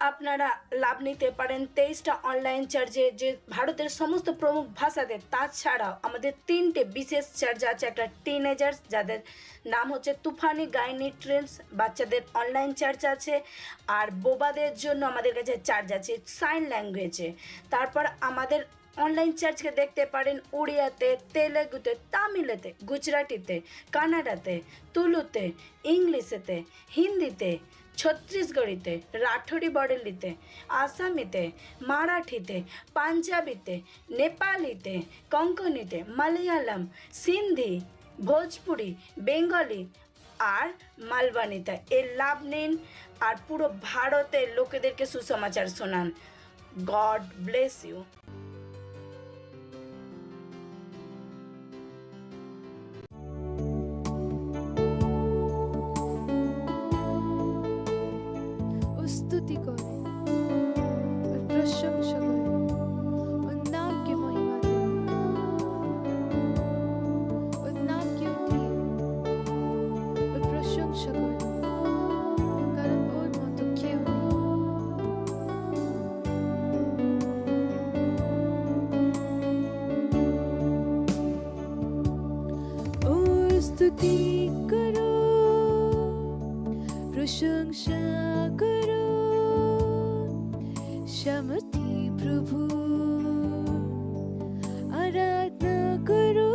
আপনারা লাভ নিতে পারেন 23টা অনলাইন চার্জে, যে ভারতের সমস্ত প্রমুখ ভাষাতে। তাছাড়াও আমাদের 3টে বিশেষ চার্জ আছে। একটা টিনেজার্স, যাদের নাম হচ্ছে তুফানি গাইনি ট্রেন্স, বাচ্চাদের অনলাইন চার্জ আছে। আর বোবাদের জন্য আমাদের কাছে চার্জ আছে সাইন ল্যাঙ্গুয়েজে। তারপর আমাদের অনলাইন চার্জকে দেখতে পারেন উড়িয়াতে, তেলেগুতে, তামিলেতে, গুজরাটিতে, কানাডাতে, তুলুতে, ইংলিশেতে, হিন্দিতে, ছত্তিশগড়িতে, রাঠোরি বরেলিতে, আসামিতে, মারাঠিতে, পাঞ্জাবিতে, নেপালিতে, কঙ্কনিতে, মালয়ালম, সিন্ধি, ভোজপুরি, বেঙ্গলি আর মালবানিতে। এর লাভ নিন আর পুরো ভারতের লোকেদেরকে সুসমাচার শোনান। God bless you. स्तुति करे और प्रशंसा करे उन नाम की महिमा दे, उन नाम की उठिए और प्रशंसा करे, कारण ওর মতো কেউ নেই। ও स्तुति करो, प्रशंसा करो, सामर्थी प्रभु आराधना करो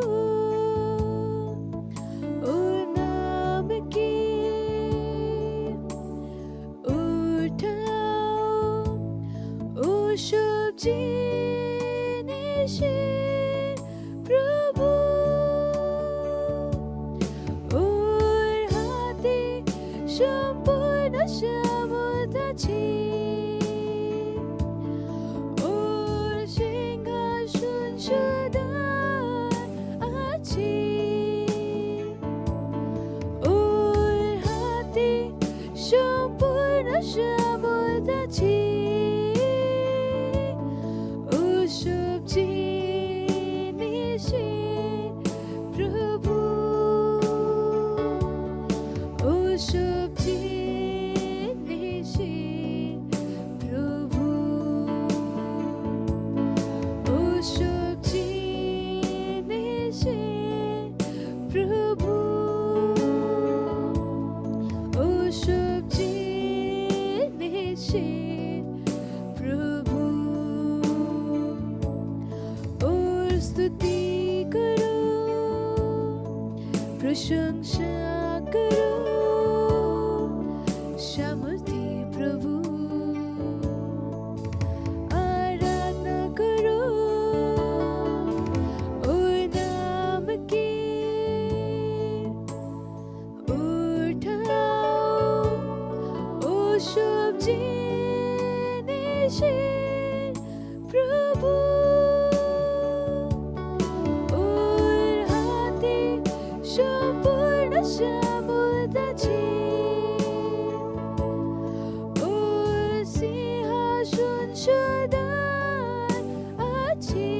ओ नाम की, उठाओ ओ सब जिनिसेर प्रभु, ওর হাতে সম্পূর্ণ সামর্থ্য আছে, ওর সিংহাসন সদা আছে, ওর হাতে সম্পূর্ণ সামর্থ্য আছে, ও সব জিনিসের প্রভু, ও সব জিনিসের প্রভু, ও সব জিনিসের প্রভু, ও সব জিনিসের প্রভু, ওর স্তুতি করো, প্রশংসা করো, সামর্থ্য প্রভু आराधना करो ওর নামকে, উঠাও ও সব জিনিসের প্রভু, ওর হাতে সম্পূর্ণ সামর্থ্য আছে, ওর সিংহাসন সদা আছে,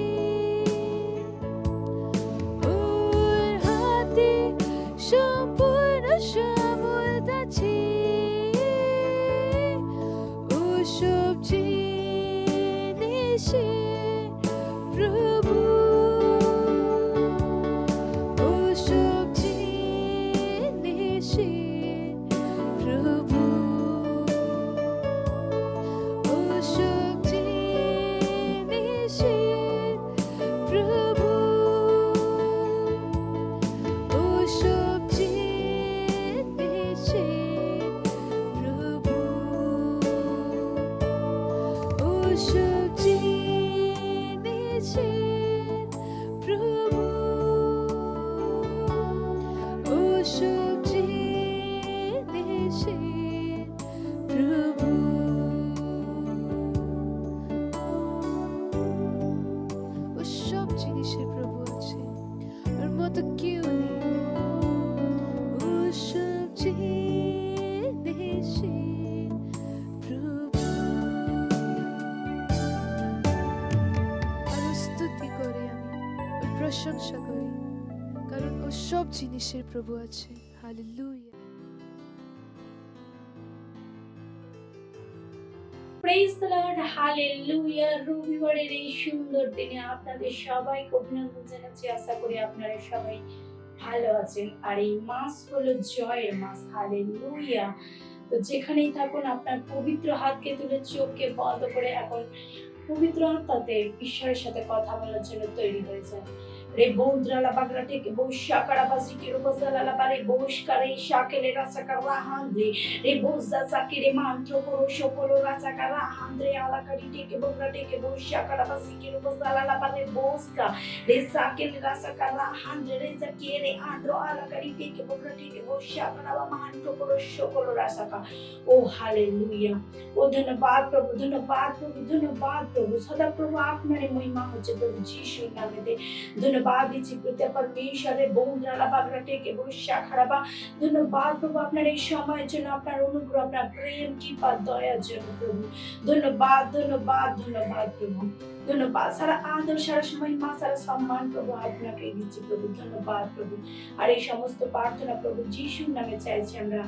ওর হাতে সম্পূর্ণ সামর্থ্য আছে, ও সব জিনিসের প্রভু, ও সব জিনিসের প্রভু, ও সব জিনিসের প্রভু, ও সব জিনিসের প্রভু, ও সব জিনিসের প্রভু, ও সব জিনিসের প্রভু। ও সব জিনিসের প্রভু আছে, ওর মতো কেউ নেই, ও সব জিনিসের প্রভু। আর স্তুতি করি আমি, ওর প্রশংসা করি, কারণ ও সব জিনিসের প্রভু আছে। Hallelujah. Praise the Lord, hallelujah. রবিবারের এই সুন্দর দিনে আপনাদের সবাইকে অভিনন্দন জানাচ্ছি। আশা করি আপনারা সবাই ভালো আছেন। আর এই মাস হলো জয়ের মাস, হালেলুয়া। তো যেখানেই থাকুন আপনার পবিত্র হাতকে তুলে চোখকে বন্ধ করে এখন পবিত্র আত্মাতে ঈশ্বরের সাথে কথা বলার জন্য তৈরি হয়ে যায়। রে বৌদ্রালা বাগলা থেকে বৈশাকারা বাসি কে রূপসালা বারে বৈশকারে শাকেলে রাসাকারা হান্দ্রে রে বৌজা সাকিরে মান্ত্র করো সকল রাসাকারা হান্দ্রে আলাকারি থেকে বগলা থেকে বৈশাকারা বাসি কে রূপসালা বারে বৌসকা রে সাকেলে রাসাকারা হান্দ্রে রে সাকিরে আন্দ্র আলাকারি থেকে বগলা থেকে বৈশাকারা মান্ত্র করো সকল রাসাকা। ও হালেলুয়া। ও ধন্যবাদ প্রভু, ধন্যবাদ প্রভু, ধন্যবাদ প্রভু। সদা প্রভু আপনার মহিমা হচ্ছে প্রভু যিশুর নামেতে। ধন্যবাদ দিচ্ছি প্রত্যেক পরমেশ্বরের বৌদ্রালা বাগরা টেকে বৈশা খারাপা। ধন্যবাদ প্রভু আপনার এই সময়ের জন্য, আপনার অনুগ্রহ, আপনার প্রেম, কৃপা, দয়ার জন্য প্রভু। ধন্যবাদ, ধন্যবাদ, ধন্যবাদ প্রভু। ধন্যবাদ, সারা আদর, সারা সময় মা, সারা সম্মান প্রভু আপনাকে দিচ্ছি প্রভু। ধন্যবাদ প্রভু। আর এই সমস্ত প্রার্থনা প্রভু যিশুর নামে চাইছি আমরা,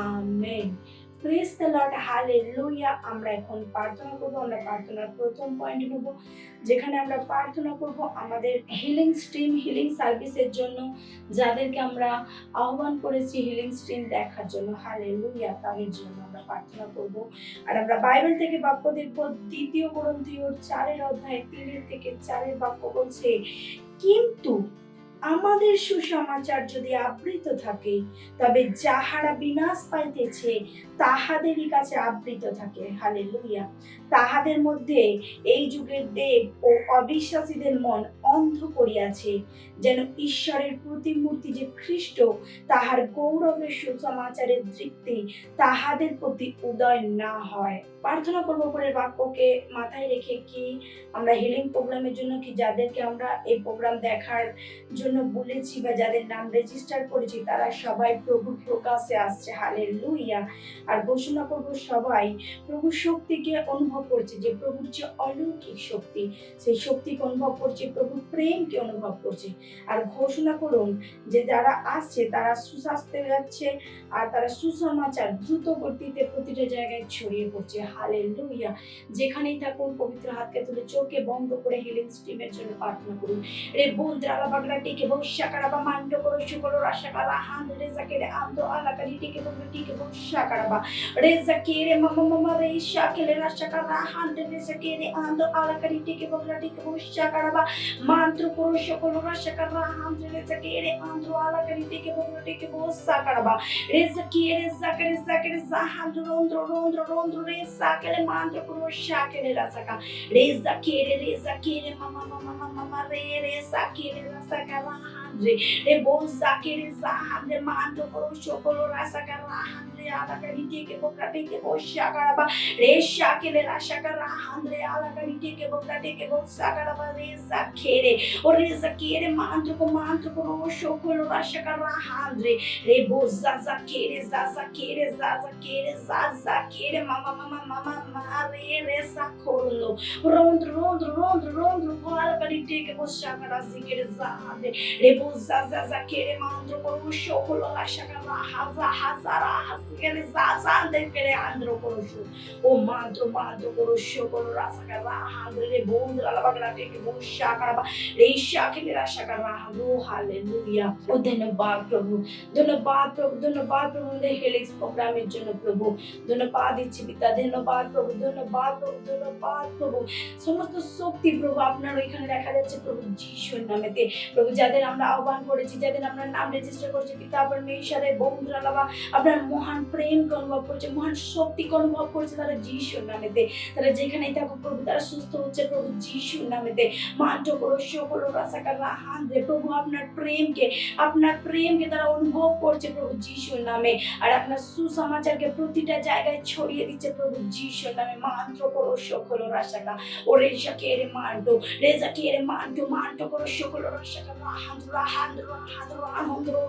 amen. Praise the Lord, hallelujah. আমরা এখন প্রার্থনা করব। আমরা প্রার্থনার প্রথম পয়েন্ট নেব, যেখানে আমরা প্রার্থনা করব আমাদের হিলিং স্ট্রিম, হিলিং সার্ভিসের জন্য, যাদেরকে আমরা আহ্বান করেছি হিলিং স্ট্রিম দেখার জন্য, হালেলুয়া, তাদের জন্য আমরা প্রার্থনা করব। আর আমরা বাইবেল থেকে বাক্য দেখব। 2 কোরিন্থীয় 4:3-4 বাক্য বলছে, কিন্তু আমাদের সুসমাচার যদি আবৃত থাকে, তবে যাহারা বিনাশ পাইতেছে তাহাদেরই কাছে আবৃত থাকে, হালেলুয়া। তাহাদের মধ্যে এই যুগের দেব ও অবিশ্বাসীদের মন অন্ধ করিয়াছে, যেন ঈশ্বরের প্রতিমূর্তি যে খ্রিস্ট, তাহার গৌরবের সুসমাচারের দৃপ্তি তাহাদের প্রতি উদয় না হয়। প্রার্থনা করবো পরের বাক্যকে মাথায় রেখে, কি আমরা হিলিং প্রোগ্রামের জন্য, কি যাদেরকে আমরা এই প্রোগ্রাম দেখার জন্য বলেছি বা যাদের নাম রেজিস্টার করেছি, তারা সবাই প্রভুর প্রকাশে আসছে, হালেলুয়া। আর ঘোষণা করবো সবাই প্রভুর শক্তিকে অনুভব করছে, যে প্রভুর যে অলৌকিক শক্তি, সেই শক্তিকে অনুভব করছে, প্রভুর প্রেমকে অনুভব করছে। আর ঘোষণা করুন যে যারা আসছে তারা সুস্বাস্থ্য যাচ্ছে, আর তারা সুসমাচার দ্রুত গতিতে প্রতিটা জায়গায় ছড়িয়ে পড়ছে, হালেলুয়া। যেখানেই থাকুন পবিত্র হাতকে তুলে চোখে বন্ধ করে হিলিং স্ট্রিমের জন্য প্রার্থনা করুন। রে বৌদ্রালা বাগলা টিকে বৈশাকারাবা মান্ড করো শুকর রাশাকারা হান রেজাকেরে আন্দো আলাকারি টিকে বগলা টিকে বৈশাকারাবা রেজাকেরে মামা মামা রে শাকেলে রাশাকারা হান রেজাকেরে আন্দো আলাকারি টিকে বগলা টিকে বৈশাকারাবা মন্ত্র করো শুকর রাশাকারা হান রেজাকেরে আন্দো আলাকারি টিকে বগলা টিকে বৈশাকারাবা রেজাকেরে জাকেরে জাকেরে জাহান রন্দ্র রন্দ্র রন্দ্র রে সাকেলে মন্ত্র করো শাকেলে রাশাকা রেজাকেরে মামা মামা মামা রে রে সাকেলে রাশাকারা হান্দ্রে রে বোজাকেরে জাহান্দ্রে মন্ত্র করো শুকর রাশাকারা হান্দ্রে আলাকারি টিকে বগলা টিকে বৈশাকারাবা রে শাকেলে রাশাকারা হান্দ্রে আলাকারি টিকে বগলা টিকে বৈশাকারাবা রে সাকেরে ও রে জাকেরে মন্ত্র করো শুকর রাশাকারা হান্দ্রে রে বোজাকেরে জাজাকেরে জাজাকেরে জাজাকেরে মামা মামা মামা মা রে রে সাকোলো রন্দ্র রন্দ্র রন্দ্র রন্দ্র আলাকারি টিকে বৈশাকারা জিকেরে জাহান্দ্রে রে বোজাকেরে মন্ত্র করো শুকর রাশাকারা হাজা হাজারা হাসকেরে জাজাকেরে আন্দ্র করো ও মন্ত্র করো শুকর রাশাকারা হান্দ্রে রে বৌদ্রালা বাগলা টিকে বৈশাকারা রে শাকেলে রাশাকারা হাগো, হালেলুয়া। ও ধন্যবাদ প্রভু, ধন্যবাদ প্রভু, ধন্যবাদ প্রভু আমাদের হেলিক্স প্রোগ্রামের জন্য প্রভু। ধন্যবাদ দিচ্ছি পিতা, ধন্যবাদ প্রভু, ধন্যবাদ প্রভু, ধন্যবাদ প্রভু। সমস্ত শক্তি প্রভু আপনার ওইখানে দেখা যাচ্ছে প্রভু যিশুর নামেতে। প্রভু যাদের আমরা আহ্বান করেছি, যাদের আমরা নাম রেজিস্টার করেছি, পিতা আপনার মেয়ের বন্ধুরা বা আপনার মহান প্রেমকে অনুভব করছে, মহান শক্তিকে অনুভব করছে তারা যিশুর নামেতে। তারা যেখানেই থাকুক প্রভু তারা সুস্থ হচ্ছে প্রভু যিশুর নামেতে। মান্ত্র করো সকল রাসাকারা হান্দ্রে প্রভু আপনার প্রেমকে তারা অনুভব করছে প্রভু যিশুর নামে। আর আপনার সুসমাচারকে প্রতিটা জায়গায় ছড়িয়ে দিচ্ছে প্রভু যিশুর নামে। মান্ত্র করো সকল রাসাকা ও রেজাকেরে মান্টো রেজাকেরে মান্টো মান্টো করো সকল রাসাকা হান্দ্রা হান্দ্রা হান্দ্রা হান্দ্রা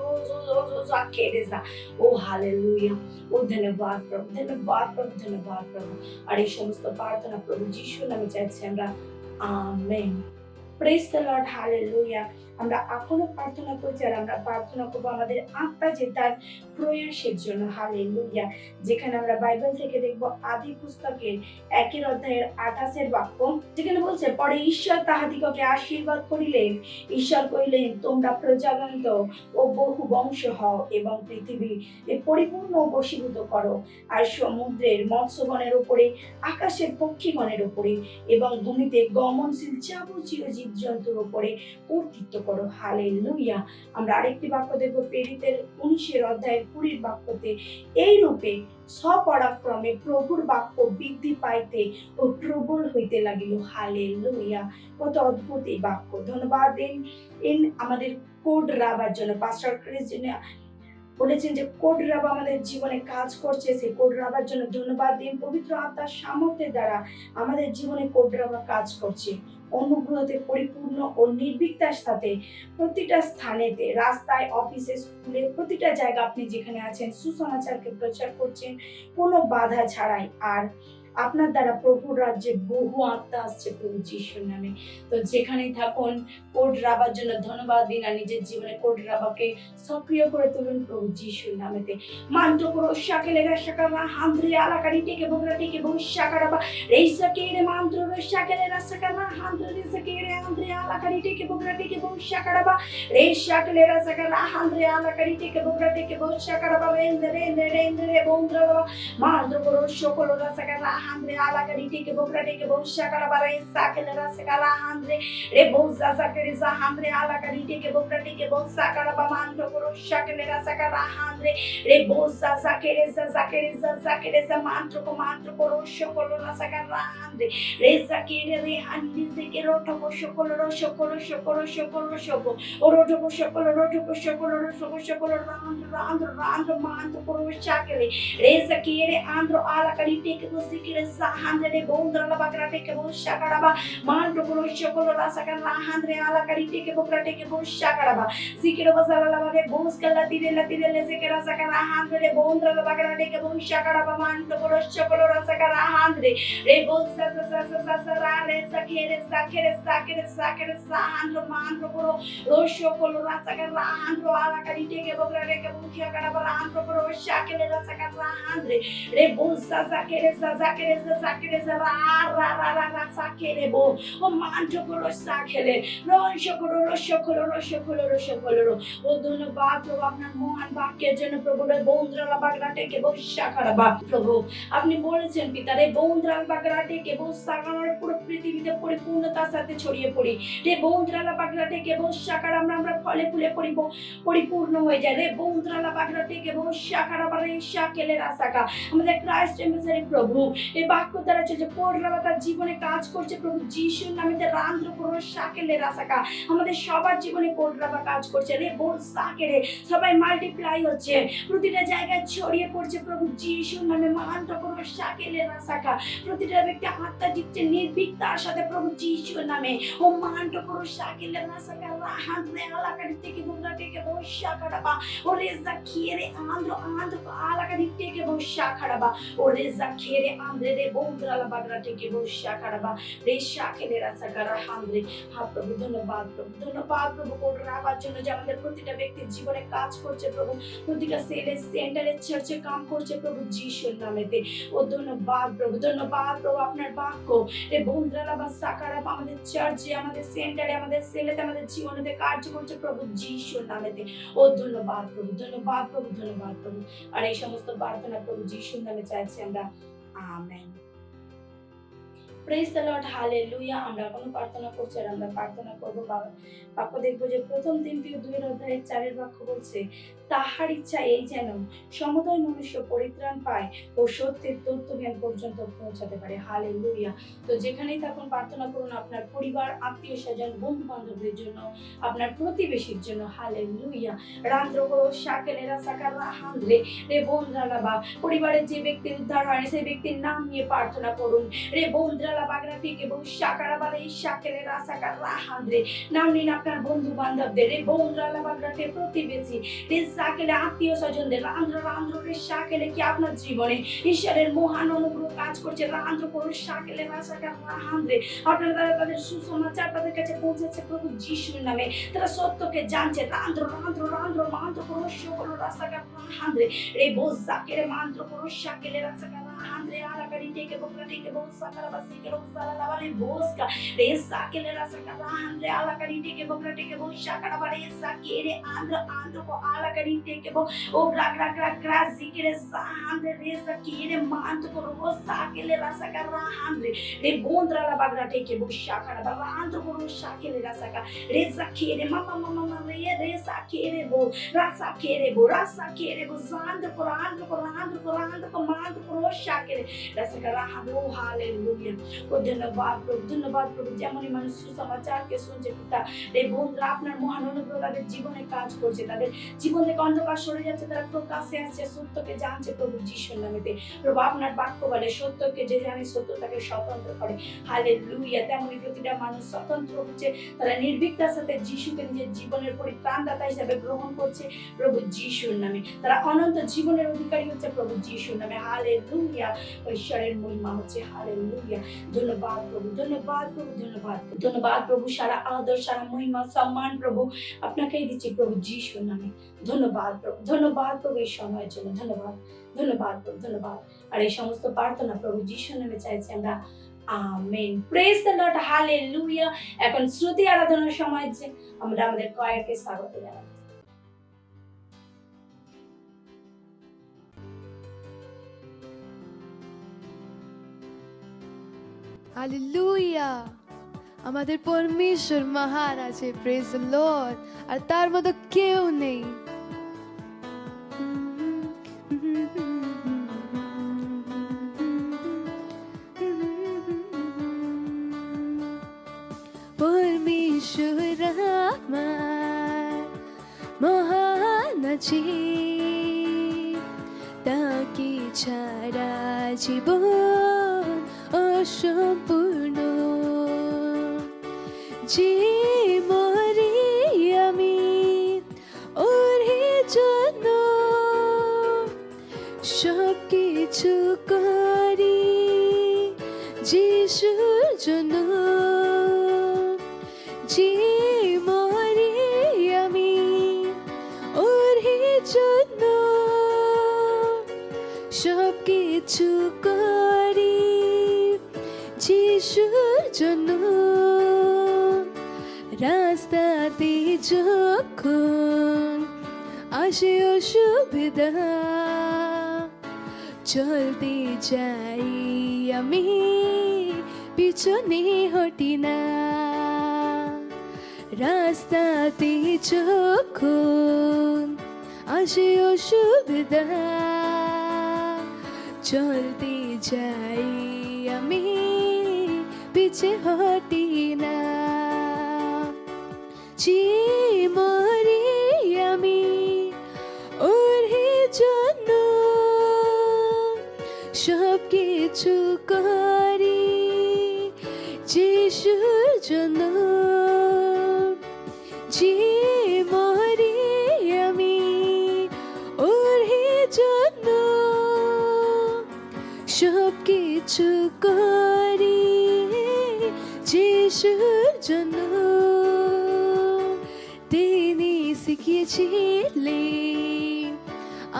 জাকেরে যা। ও হালেলুয়া। ও ধন্যবাদ প্রভু, ধন্যবাদ প্রভু, ধন্যবাদ প্রভু। আর এই সমস্ত প্রার্থনা প্রভু যিশুর নামে চাইছি আমরা, amen. Praise the Lord, hallelujah. আমরা এখনো প্রার্থনা করছি, আর আমরা প্রার্থনা করবো আমাদের আত্মা যে তার প্রয়াসের জন্য। হালেলুয়া। যেখানে আমরা বাইবেল থেকে দেখবো আদি পুস্তকের 1 অধ্যায়ের 28 বাক্য, যেখানে বলছে, পরে ঈশ্বর তাহাদিগকে আশীর্বাদ করিলেন, ঈশ্বর কহিলেন, তোমরা প্রজাবন্ত ও বহু বংশ হও এবং পৃথিবী পরিপূর্ণ ও বশীভূত করো, আর সমুদ্রের মৎস্যগণের উপরে, আকাশের পক্ষীগণের উপরে এবং ভূমিতে গমনশীল যাবতীয় জীবজন্তুর উপরে কর্তৃত্ব করো। হালেলুয়া। আমরা আরেকটি বাক্য দেখব প্রেরিতের 19 অধ্যায়ের 20 বাক্যতে, এই রূপে সপরাক্রমে প্রভুর বাক্য বৃদ্ধি পাইতে ও প্রবল হইতে লাগিল। হালেলুয়া। কত অদ্ভুত এই বাক্য। ধন্যবাদ দিন আমাদের কোড রাবার জন্য। পাস্টর ক্রিস বলেছেন যে কোড রাবা আমাদের জীবনে কাজ করছে, সেই কোড রাবার জন্য ধন্যবাদ দিন। পবিত্র আত্মার সামর্থ্যের দ্বারা আমাদের জীবনে কোড রাবা কাজ করছে। অনুগ্রহতে পরিপূর্ণ ও নির্ভীকতার সাথে প্রতিটা স্থানেতে, রাস্তায়, অফিসে, স্কুলে, প্রতিটা জায়গা আপনি যেখানে আছেন সুসমাচারকে প্রচার করছেন কোনো বাধা ছাড়াই। আর আপনার দ্বারা প্রভুর রাজ্যে বহু আত্মা আসছে প্রভু যিশুর নামে। তো যেখানেই থাকুন কোড রাবার জন্য ধন্যবাদ দিন, আর নিজের জীবনে কোড রাবাকে সক্রিয় করে তুলুন প্রভু যিশুর নামেতে। মান্টো করো শাকেলে রাশাকারা হান্দ্রে আলাকারি টেকে বগরা টেকে বসাকারাবা রেইসা কেরে মান্ত্র শাকেলে রাশাকারা হান্দ্রে রেইসা কেরে আন্দ্রে আলাকারি টেকে বগরা টেকে বসাকারাবা রেইসা কেলে রাশাকারা হান্দ্রে আলাকারি টেকে বগরা টেকে বসাকারাবা রেন্দরে বন্দ্রবা মান্ত্র করো সকল রাশাকারা handre ala karite ke bokrate ke bosha kala bara isa ke la sakala handre re bosa sakere sa handre ala karite ke bokrate ke bosa kala ba mando korosha ke la sakala handre re bosa sakere sa mantro korosho kolo la sakala handre re sakere re handi se ke roto ko shokolo oroto ko shokolo rando mando korosha ke re sakere andro ala karite ke sikire sahandre bondra la bagrate ke bosha karaba mando korosho kolo la sakala handre ala karite ke bokrate ke bosha karaba sikire basala la bage boskala tire le sekera sakala handre bondra la bagrate ke bosha karaba mando korosho kolo la sakala handre re bosa sa re sakere sahandro mando koro rosho kolo la sakala handro ala karite ke bokrate ke bosha karaba mando korosha ke la sakala handre re bosa sakere sakere bo o manto koro sakere রসকলো ও ধন্যবাদ প্রভু আপনার মহান বাক্যের জন্য। প্রভু রে বন্দ্রালা বাগরাটে কে বসা করবা প্রভু আপনি বলেছেন পিতা রে বন্দ্রালা বাগরাটে কে বসা করার পুরো পৃথিবীতে পরিপূর্ণতার সাথে ছড়িয়ে পড়ি রে বন্দ্রালা বাগরাটে কে বসা করা আমরা ফলে ফুলে পরিপূর্ণ হয়ে যায় রে বন্দ্রালা বাগরাটে কে বসা করবা রে শাকেলে রাসাকা আমাদের ক্রাইস্ট এম্বাসেডর প্রভু এই বাক্য দ্বারা যে পড়রাবা তার জীবনে কাজ করছে প্রভু যিশুর নামে রান্দ্র করো শাকেলে রাসাকা আমাদের সবার জীবনে পড়রাবা কাজ করছে রে বল সাকেরে সবাই মাল্টিপ্লাই হচ্ছে প্রতিটা জায়গায় ছড়িয়ে পড়ছে প্রভু যিশুর নামে মান্ত্র করো শাকেলে রাসাকা প্রতিটা ব্যক্তি আত্মা জিতছে নির্ভীকতার সাথে প্রভু যিশুর নামে ও মান্ত্র করো শাকেলে রাসাকা রাহান্দ্রে আলাকারি থেকে বুগরা থেকে বসা খাড়াবা ও রেজা খিরে আন্দ্র আলাকারি থেকে বসা খাড়াবা ও রেজা খিরে আন্দ্রে রে বন্দ্রালা বাগরা থেকে বসা খাড়াবা রে শাকেলে রাসাকা রাহান্দ্রে। হ্যাঁ প্রভু ধন্যবাদ প্রভু কোড রাবার জন্য যে আমাদের প্রতিটা ব্যক্তির জীবনে কাজ করছে প্রভু প্রতিটা সেলে সেন্টারে চার্চে কাম করছে প্রভু যিশুর নামেতে ও ধন্যবাদ প্রভু আপনার বাক্য রে বন্দ্রালা বা সাকারা আমাদের চার্চে আমাদের সেন্টারে আমাদের সেলেতে আমাদের জীবনেতে কার্য করছে প্রভু যিশুর নামেতে ও ধন্যবাদ প্রভু আর এই সমস্ত প্রার্থনা প্রভু যিশুর নামে চাইছি আমরা, amen. Praise the Lord, hallelujah. আমরা এখনো প্রার্থনা করছি আর আমরা প্রার্থনা করবো বাক্য দেখবো যে প্রথম তিমথিও 2 অধ্যায়ের 4 বাক্য বলছে, তাহার ইচ্ছা এই যেন সমুদয় মনুষ্য পরিত্রাণ পায় ও সত্যের তত্ত্বজ্ঞান পর্যন্ত পৌঁছাতে পারে। হালেলুয়া। তো যেখানেই থাকুন প্রার্থনা করুন আপনার পরিবার, আত্মীয় স্বজন, বন্ধু বান্ধবদের জন্য, আপনার প্রতিবেশীর জন্য। হালেলুয়া। রান্দ্র করো শাকেলেরা সাকারা হান্দ্রে রে বন্দ্রালা বা পরিবারের যে ব্যক্তির উদ্ধার হয় সেই ব্যক্তির নাম নিয়ে প্রার্থনা করুন রে বন্দ্রা বোন্দ্রালা বাগরা টিকে বউ শাকারা বালে শাকেলে রাসাকা রাহান্দ্রে নাম নিন আপনার বন্ধু বান্ধবদের রে বোন্দ্রালা বাগরাটে প্রতিবেশী রে শাকেলে আত্মীয় স্বজনদের রান্দ্র রে শাকেলে কি আপনার জীবনে ঈশ্বরের মহান অনুগ্রহ কাজ করছে রান্দ্র করো শাকেলে রাসাকা রাহান্দ্রে আপনার দ্বারা তাদের সুসমাচার তাদের কাছে পৌঁছেছে প্রভু যিশুর নামে তারা সত্যকে জানছে রান্দ্র মান্দ্র করো সকল রাসাকা রাহান্দ্রে রে বোঝ শাকেলে মান্দ্র করো শাকেলে রাসাকা রাহান্দ্রে আলাকারি টেকে বকরা টেকে বউ সাকারা বাসি কে বউ সালা বালে বোসকা রে শাকেলে রাসাকা রাহান্দ্রে আলাকারি টেকে বকরা টেকে বউ শাকারা বালে সাকেরে আন্দ্র को আলাকারি টেকে বউ ও গ্রা জিকেরে সাহান্দ্রে রে সাকেরে মান্দ্র করো ও শাকেলে রাসাকা রাহান্দ্রে রে বোন্দ্রালা বাগরা টেকে বউ শাকারা বালে আন্দ্র করো শাকেলে রাসাকা রে সাকেরে মামা রে সাকেরে বউ রাসাকেরে বউ জান্দ্র করো আন্দ্র को মান্দ্র করো শাকেরে রাসাকা রাহান্দ্রে ও হালেলুয়া ও ধন্যবাদ প্রভু যেমনই মানুষ সুসমাচারকে শুনছে পিতা এই বন্ধুরা আপনার মহান অনুগ্রহ তাদের জীবনে কাজ করছে তাদের জীবন থেকে অন্ধকার সরে যাচ্ছে তারা প্রকাশে আসছে সত্যকে জানছে প্রভু যিশুর নামেতে প্রভু আপনার বাক্য বলে সত্যকে যে জানে সত্য তাকে স্বতন্ত্র করে হালেলুয়া তেমনই প্রতিটা মানুষ স্বতন্ত্র হচ্ছে তারা নির্ভীকতার সাথে যিশুকে নিজের জীবনের পরিত্রাণদাতা হিসেবে গ্রহণ করছে প্রভু যিশুর নামে তারা অনন্ত জীবনের অধিকারী হচ্ছে প্রভু যিশুর নামে হালেলুয়া ঈশ্বরের মহিমা হচ্ছে হালেলুয়া ধন্যবাদ প্রভু সারা আদর সারা মহিমা সম্মান প্রভু আপনাকেই দিচ্ছি প্রভু যিশুর নামে ধন্যবাদ প্রভু এই সময়ের জন্য ধন্যবাদ প্রভু ধন্যবাদ আর এই সমস্ত প্রার্থনা প্রভু যিশুর নামে চাইছি আমরা amen praise the Lord hallelujah এখন শ্রুতি আরাধনার সময় যে আমরা আমাদের কয়েককে স্বাগত জানাই হালেলুয়া আমাদের পরমেশ্বর মহান আছে প্রেজ দ্য লর্ড আর তার মতো কেউ নেই পরমেশ্বর আমার মহান আছে তাকে ছাড়া জীবন অসম্পূর্ণ যে মরি আমি ওর জন্য সব কিছু করি যিশুর জন্য যে মরি আমি ওর জন্য সব কিছু করি যিশুর জন্য রাস্তাতে যখন আসে অসুবিধা চলতে যাই আমি পিছনে হটি না রাস্তাতে যখন আসে অসুবিধা চলতে যাই আমি পিছে হটি না যে মরি আমি ওর জন্য সব কিছু করি যিশুর জন্য যে মরি আমি ওর জন্য সব কিছু করি যিশুর জন্য তিনি শিখিয়েছিলেন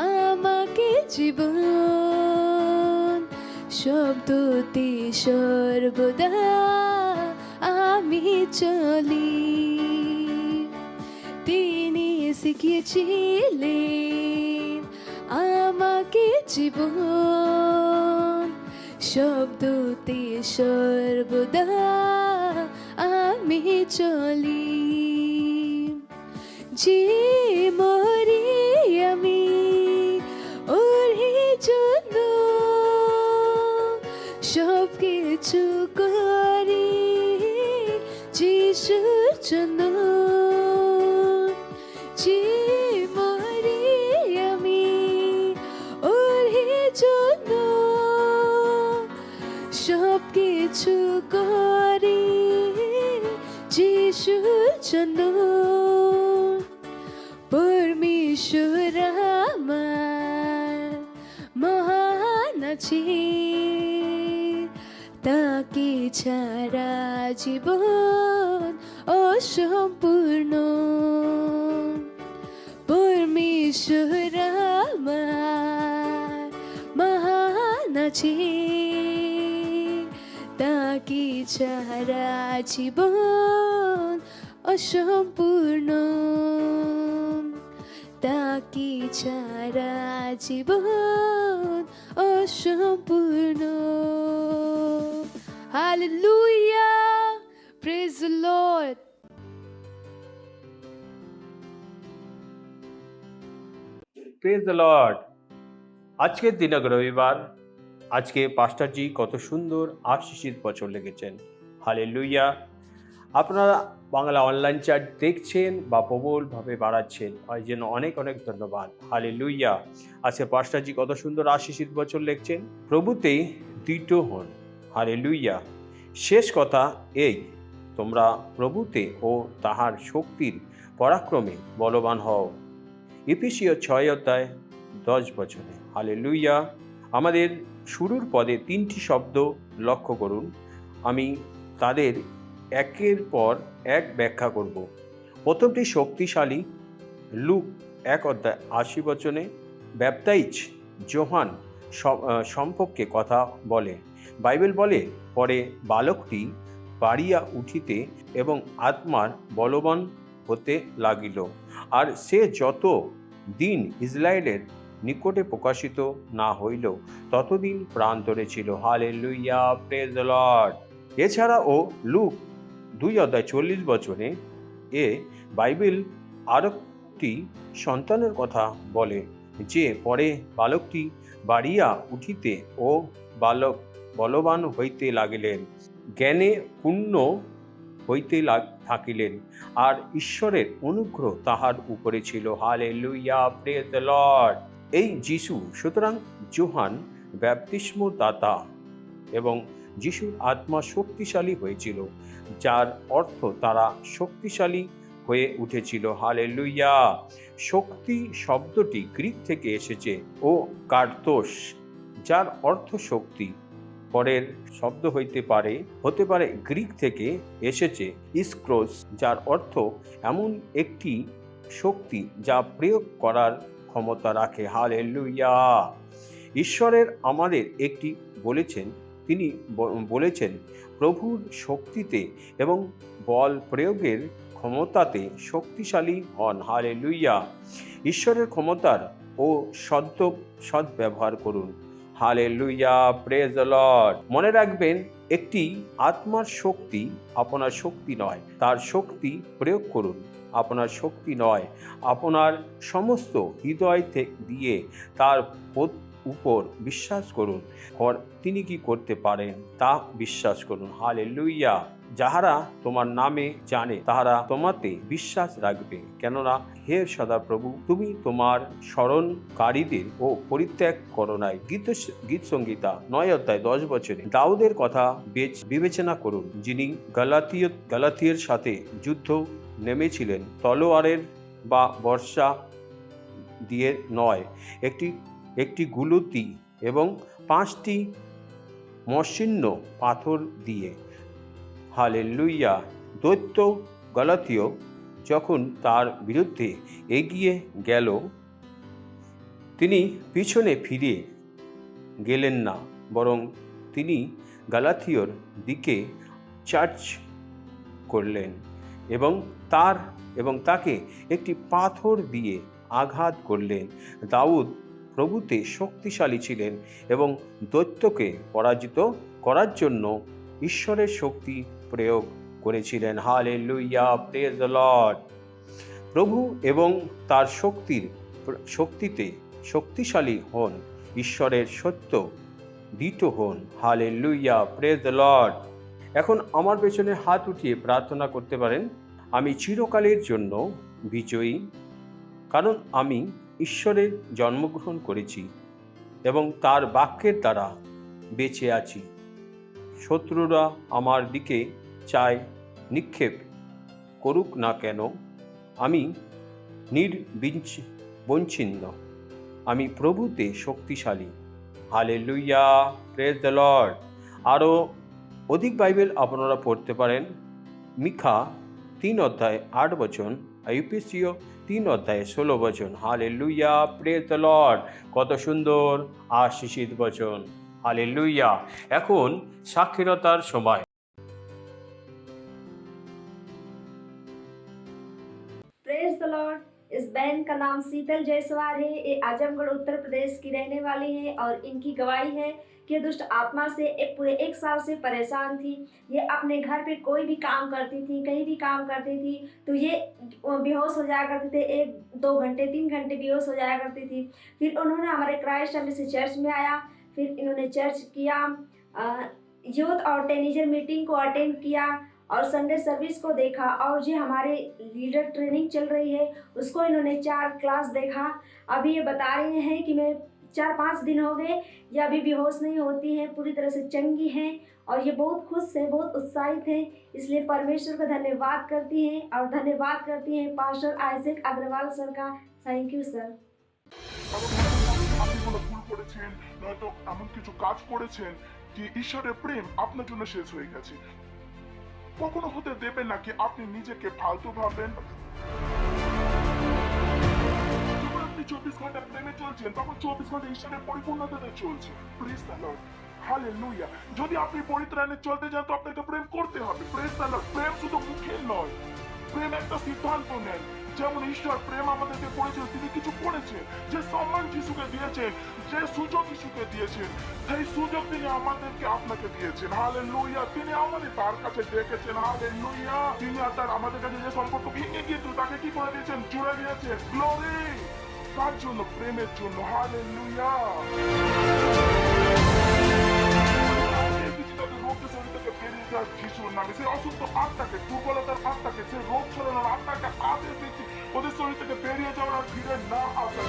আমাকে জীবন শব্দতে সর্বদা আমি চলি তিনি শিখিয়েছিলেন আমাকে জীবন শব্দতে সর্বদা আমি চলি যে মরি আমি ওর জন্য সব কিছু করি যিশুর জন্য যে মরি আমি ওর জন্য সব কিছু আছি, তাকে ছাড়া জীবন অসম্পূর্ণ। পরমেশ্বর আমার মহান আছে, তাকে ছাড়া জীবন অসম্পূর্ণ, তাকে ছাড়া জীবন অসম্পূর্ণ। Hallelujah! Praise the Lord! Praise the Lord. আজকের দিনক রবিবার। আজকে পাস্টারজি কত সুন্দর আশীষিত বছর লেগেছেন। হালেলুইয়া। আপনারা বাংলা অনলাইন চার্চ দেখছেন বা প্রবলভাবে বাড়াচ্ছেন, ওই জন্য অনেক অনেক ধন্যবাদ। হালেলুইয়া। আজকে পাস্টারজি কত সুন্দর আশীষিত বছর লিখছেন। প্রভুতে দৃঢ় হন। হালেলুইয়া। শেষ কথা এই, তোমরা প্রভুতে ও তাহার শক্তির পরাক্রমে বলবান হও। ইফিসীয় 6:10 হালেলুইয়া। আমাদের শুরুর পদে 3টি শব্দ লক্ষ্য করুন। আমি তাদের একের পর এক ব্যাখ্যা করব। প্রথমটি শক্তিশালী। লুক 1:80 ব্যাপটাইজ যোহান সম্পর্কে কথা বলে। বাইবেল বলে, পরে বালকটি বাড়িয়া উঠিতে এবং আত্মার বলবান হতে লাগিল, আর সে যত দিন ইসরায়েলের নিকটে প্রকাশিত না হইল ততদিন প্রাণ ধরেছিল। হালেলুইয়া। Praise the Lord. এছাড়াও লুক 2:40 এ বাইবেল আরেকটি সন্তানের কথা বলে, যে পরে বালকটি বাড়িয়া উঠিতে ও বলবান হইতে লাগিলেন, জ্ঞানে পূর্ণ হইতে থাকিলেন, আর ঈশ্বরের অনুগ্রহ তাহার উপরে ছিল। হালেলুইয়া। Praise the Lord. এই যিশু, সুতরাং যোহান ব্যাপতিস্মদাতা, এবং যিশুর আত্মা শক্তিশালী হয়েছিল, যার অর্থ তারা শক্তিশালী হয়ে উঠেছিল। হালেলুইয়া। শক্তি শব্দটি গ্রিক থেকে এসেছে, ও কার্তোস, যার অর্থ শক্তি। পরের শব্দ হতে পারে গ্রিক থেকে এসেছে ইস্ক্রোস, যার অর্থ এমন একটি শক্তি যা প্রয়োগ করার ক্ষমতা রাখে। হালেলুইয়া। ঈশ্বরের আমাদের একটি বলেছেন, তিনি বলেছেন প্রভুর শক্তিতে এবং বল প্রয়োগের ক্ষমতাতে শক্তিশালী হন। হালেলুইয়া। ঈশ্বরের ক্ষমতার ও সদ্ব্যবহার করুন। হালেলুইয়া। Praise the Lord. মনে রাখবেন, একটি আত্মার শক্তি আপনার শক্তি নয়, তার শক্তি প্রয়োগ করুন। আপনার শক্তি নয়, আপনার সমস্ত হৃদয় দিয়ে তার উপর বিশ্বাস করুন। তিনি কি করতে পারেন তা বিশ্বাস করুন। হালেলুইয়া। যাহারা তোমার নামে জানে তাহারা তোমাতে বিশ্বাস রাখবে, কেননা হে সদা প্রভু, তুমি তোমার স্মরণকারীদের ও পরিত্যাগ করো নাই। গীত সংগীতা 9:10 দাউদের কথা বিবেচনা করুন, যিনি গালাথীয়ের সাথে যুদ্ধ নেমেছিলেন তলোয়ারের বা বর্ষা দিয়ে নয়, একটি গুলতি এবং 5টি মসৃণ পাথর দিয়ে। হালেলুইয়া। দৈত্য গালাথীয় যখন তার বিরুদ্ধে এগিয়ে গেল, তিনি পিছনে ফিরে গেলেন না, বরং তিনি গালাথীয়র দিকে চার্জ করলেন এবং তাকে একটি পাথর দিয়ে আঘাত করলেন। দাউদ প্রভুতে শক্তিশালী ছিলেন এবং দৈত্যকে পরাজিত করার জন্য ঈশ্বরের শক্তি প্রয়োগ করেছিলেন। হালেলুইয়া। Praise the Lord. প্রভু এবং তার শক্তিতে শক্তিশালী হন। ঈশ্বরের সত্য দৃঢ় হন। হালেলুইয়া। Praise the Lord. এখন আমার পেছনে হাত উঠিয়ে প্রার্থনা করতে পারেন। আমি চিরকালের জন্য বিজয়ী, কারণ আমি ঈশ্বরের জন্মগ্রহণ করেছি এবং তার বাক্যের দ্বারা বেঁচে আছি। শত্রুরা আমার দিকে চায় নিক্ষেপ করুক না কেন, আমি নির্বিচ্ছিন্ন। আমি প্রভুতে শক্তিশালী। Hallelujah, praise the Lord. আরও অধিক বাইবেল আপনারা পড়তে পারেন মিখা 3:8 আর ইউপিসিও 3:16 হালেলুয়া, প্রেজ দ্য লর্ড। কত সুন্দর আশীষিত বচন, হালেলুয়া। এখন সাক্ষরতার সময়। Praise the Lord. इस बहन का नाम शीतल जायसवाल है। ये आजमगढ़ उत्तर प्रदेश की रहने वाली है और इनकी गवाही है कि दुष्ट आत्मा से पूरे 1 साल से परेशान थी। ये अपने घर पे कोई भी काम करती थी, कहीं भी काम करती थी तो ये बेहोश हो जाया करते थे। 1-2 घंटे 3 घंटे बेहोश हो जाया करती थी। फिर उन्होंने हमारे क्राइस्ट से चर्च में आया। फिर इन्होंने चर्च किया, यूथ और टीनेजर मीटिंग को अटेंड किया और संडे सर्विस को देखा। और जो हमारे लीडर ट्रेनिंग चल रही है उसको इन्होंने 4 क्लास देखा। अभी ये बता रहे हैं कि मैं 4-5 दिन हो गए, ये अभी बेहोश नहीं होती हैं, पूरी तरह से चंगी हैं और ये बहुत खुश है, बहुत उत्साहित हैं। इसलिए परमेश्वर का धन्यवाद करती हैं और धन्यवाद करती हैं पास्टर आइजैक अग्रवाल सर का। Thank you sir. আপনি কোনো ভুল করেছেন, নয়তো এমন কিছু কাজ করেছেন কি ঈশ্বরের প্রেম আপনার জন্য শেষ হয়ে গেছে। কখনো হতে দেবেন না কি আপনি নিজেকে ফালতু ভাবেন। যখন আপনি 24 ঘন্টা প্রেমে চলছেন তখন 24 ঘন্টা ঈশ্বরের পরিপূর্ণতাতে চলছে। Praise the Lord, hallelujah. যদি আপনি পরিত্রাণে চলতে চান তো আপনাকে প্রেম করতে হবে। Praise the Lord. প্রেম শুধু মুখের নয়, প্রেম একটা সিদ্ধান্ত নেন। যেমন ঈশ্বর প্রেম আমাদেরকে করেছেন, তিনি কিছু করেছেন। যে সম্মান যিশুকে দিয়েছেন, যে সুযোগ যিশুকে দিয়েছেন, সেই সুযোগ তিনি আমাদেরকে আপনাকে দিয়েছেন। হালেলুয়া। তিনি আমাদের তার কাছে ডেকেছেন। হালেলুয়া। তিনি আর তার আমাদের কাছে যে সম্পর্ক ভেঙে গিয়েছিল তাকে কি করে দিয়েছেন? জুড়ে দিয়েছেন। গ্লোরি। তার জন্য, প্রেমের জন্য। হালেলুয়া। যিশুর নামে সেই অসুস্থ আত্মাকে, দুর্বলতার আত্মাকে, সেই রোগ ছড়ানোর আত্মাকে আদেশ দিচ্ছি ওদের শরীর থেকে বেরিয়ে যাওয়ার আর ফিরে না আসা।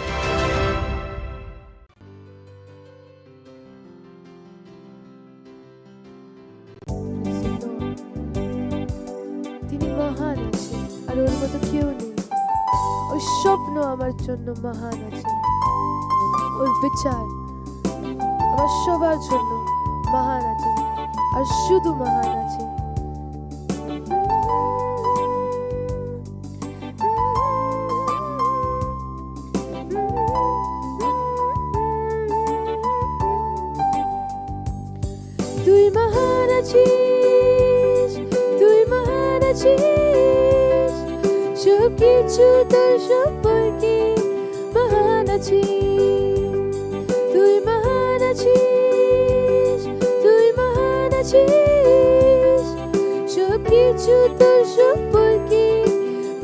তিনি মহান আছে আর ওর মতো কেউ নেই। ওর স্বপ্ন আমার জন্য মহান আছে, ওর বিচার আমার সবার জন্য মহান আছে আর শুধু মহান আছে। তুই মহান আছিস, তুই মহান আছিস, সব কিছু তোর সম্পর্কে মহান আছিস। তুই মহান আছিস, তুই মহান আছিস, সব কিছু তোর সম্পর্কে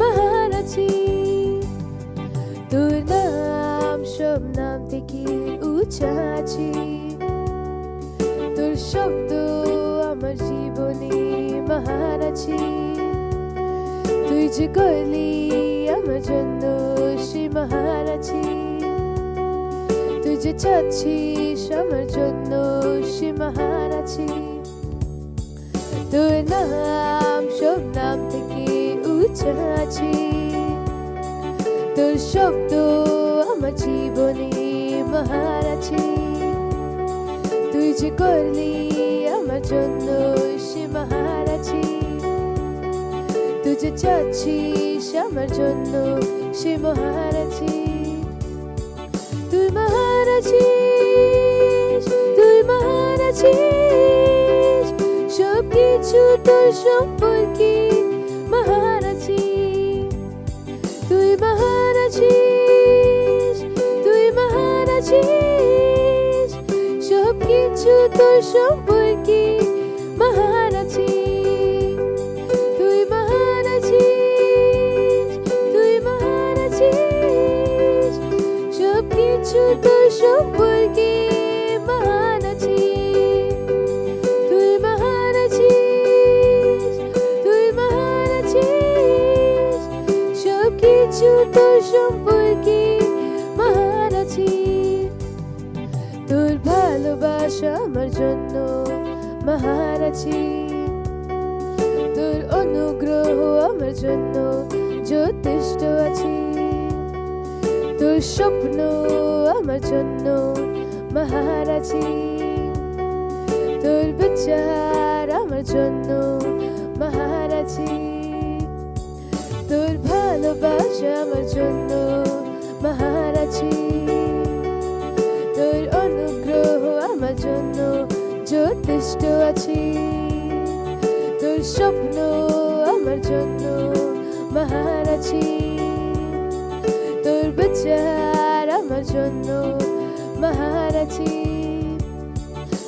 মহান আছিস। তোর নাম সব নাম থেকে উঁচা আছে, তোর শব্দ আমার জীবনে মহান আছে। তুই যে করলি আমার জন্য সে মহান আছে, তুই যে চাচ্ছিস আমার জন্য সে মহান আছে। তোর নাম সব নাম থেকে উঁচা আছে, তোর শব্দ আমার জীবনে মহান আছে। তুই যে করলি আমার জন্য সে মহান আছে, তুই যে চাচ্ছিস আমার জন্য সে মহান আছে। তুই মহান আছিস, তুই মহান আছিস, সব কিছু তোর সম্পর্কে মহান আছে। তুই মহান আছিস, তুই মহান আছিস, সব কিছু তোর সম্পর্কে মহান আছে। তুই মহান আছিস, তুই মহান আছিস, সব কিছু তোর সম্পর্কে মহান আছে। তুই মহান আছিস, তুই মহান আছিস, সব কিছু তোর সম্পর্কে মহান আছে। তোর ভালোবাসা আমার জন্য মহান আছে, তোর অনুগ্রহ আমার জন্য যথেষ্ট আছে, তোর স্বপ্ন আমার জন্য মহান আছি তোর বিচার আমার জন্য মহান আছি তোর ভালোবাসা আমার জন্য মহান আছি তোর অনুগ্রহ আমার জন্য যথেষ্ট আছি তোর স্বপ্ন আমার জন্য মহান আছি তোর বিচার আমার জন্য মহান আছি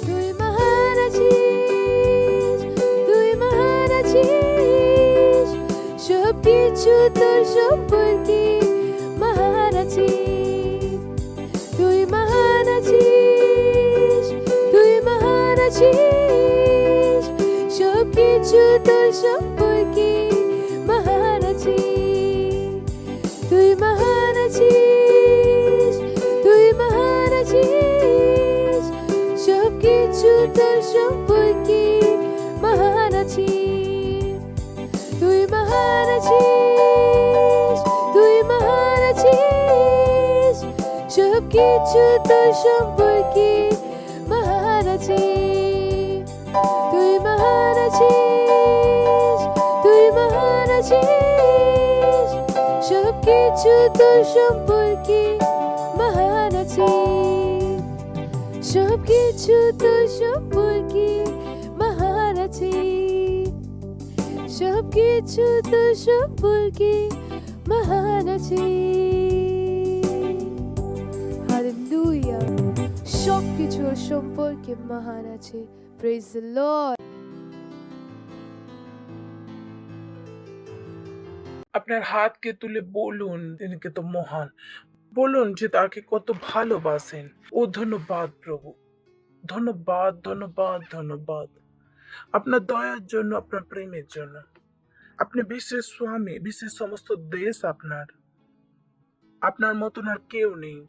তুই মহান আছিস তুই মহান আছিস সব কিছু তোর সম্পর্কে মহান আছি তুই মহান আছিস তুই মহান আছিস সব কিছু তোর সম্পর্কে মহান আছি তুই মহান আছিস তুই মহান আছিস সব কিছু তোর সম্পর্কে মহান আছি তুই মহান আছিস তুই মহান আছিস সব কিছু তোর সম্পর্কে মহান আছি তুই মহান আছিস তুই মহান আছিস সব কিছু তোর সম্পর্কে মহান আছি সব কিছু তোর সম্পর্কে মহান আছি সব কিছু তোর সম্পর্কে মহান আছি হালেলুয়া সব কিছু সম্পর্কে মহান আছে প্রেজ দ্য লর্ড আপনার হাতকে তুলে বলুন তিনি কত মহান বলুন যে তাকে কত ভালোবাসেন ও ধন্যবাদ প্রভু ধন্যবাদ ধন্যবাদ ধন্যবাদ আপনার দয়ার জন্য আপনার প্রেমের জন্য আপনি বিশ্বের স্বামী বিশ্বের সমস্ত দেশ আপনার আপনার মতন আর কেউ নেই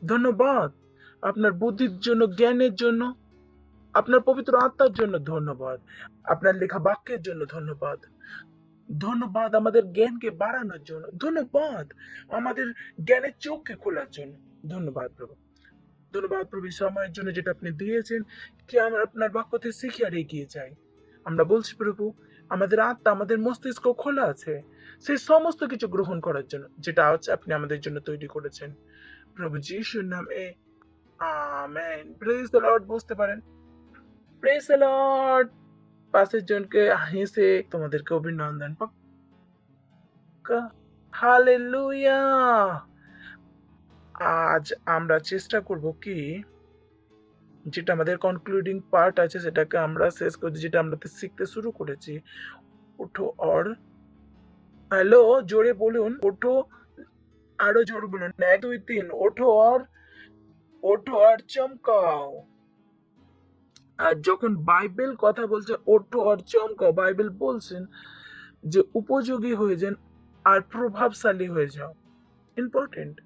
ধন্যবাদ আপনার বুদ্ধির জন্য জ্ঞানের জন্য আপনার পবিত্র আত্মার জন্য ধন্যবাদ আপনার লেখা বাক্যের জন্য ধন্যবাদ ধন্যবাদ আমাদের জ্ঞানকে বাড়ানোর জন্য ধন্যবাদ আমাদের জ্ঞানের চোখকে খোলার জন্য ধন্যবাদ প্রভু ধন্যবাদ প্রভু এই সময়ের জন্য যেটা আপনি দিয়েছেন কি আমরা আপনার বাক্যতে শিখে আর এগিয়ে যাই আমরা বলছি প্রভু আমাদের আত্মা আমাদের মস্তিষ্ক খোলা আছে সেই সমস্ত কিছু গ্রহণ করার জন্য যেটা আছে আপনি আমাদের জন্য তৈরি করেছেন প্রভু যিশুর নামে আমেন প্রেজ দ্য লর্ড বুঝতে পারেন প্রেজ দ্য লর্ড পাশের জনকে হেসে তোমাদেরকে অভিনন্দন পাক্কা হালেলুয়া আজ আমরা চেষ্টা করব কি যেটা আমাদের কনক্লুডিং পার্ট আছে সেটাকে আমরা শেষ করছি যেটা আমরা শিখতে শুরু করেছি ওঠো আর হ্যালো জোরে বলুন ওঠো আরো জোরে বলুন 1 2 3 ওঠো আর চমকাও আর যখন বাইবেল কথা বলছে ওঠো আর চমকাও বাইবেল বলছেন যে উপযোগী হয়ে যান আর প্রভাবশালী হয়ে যাও ইম্পর্টেন্ট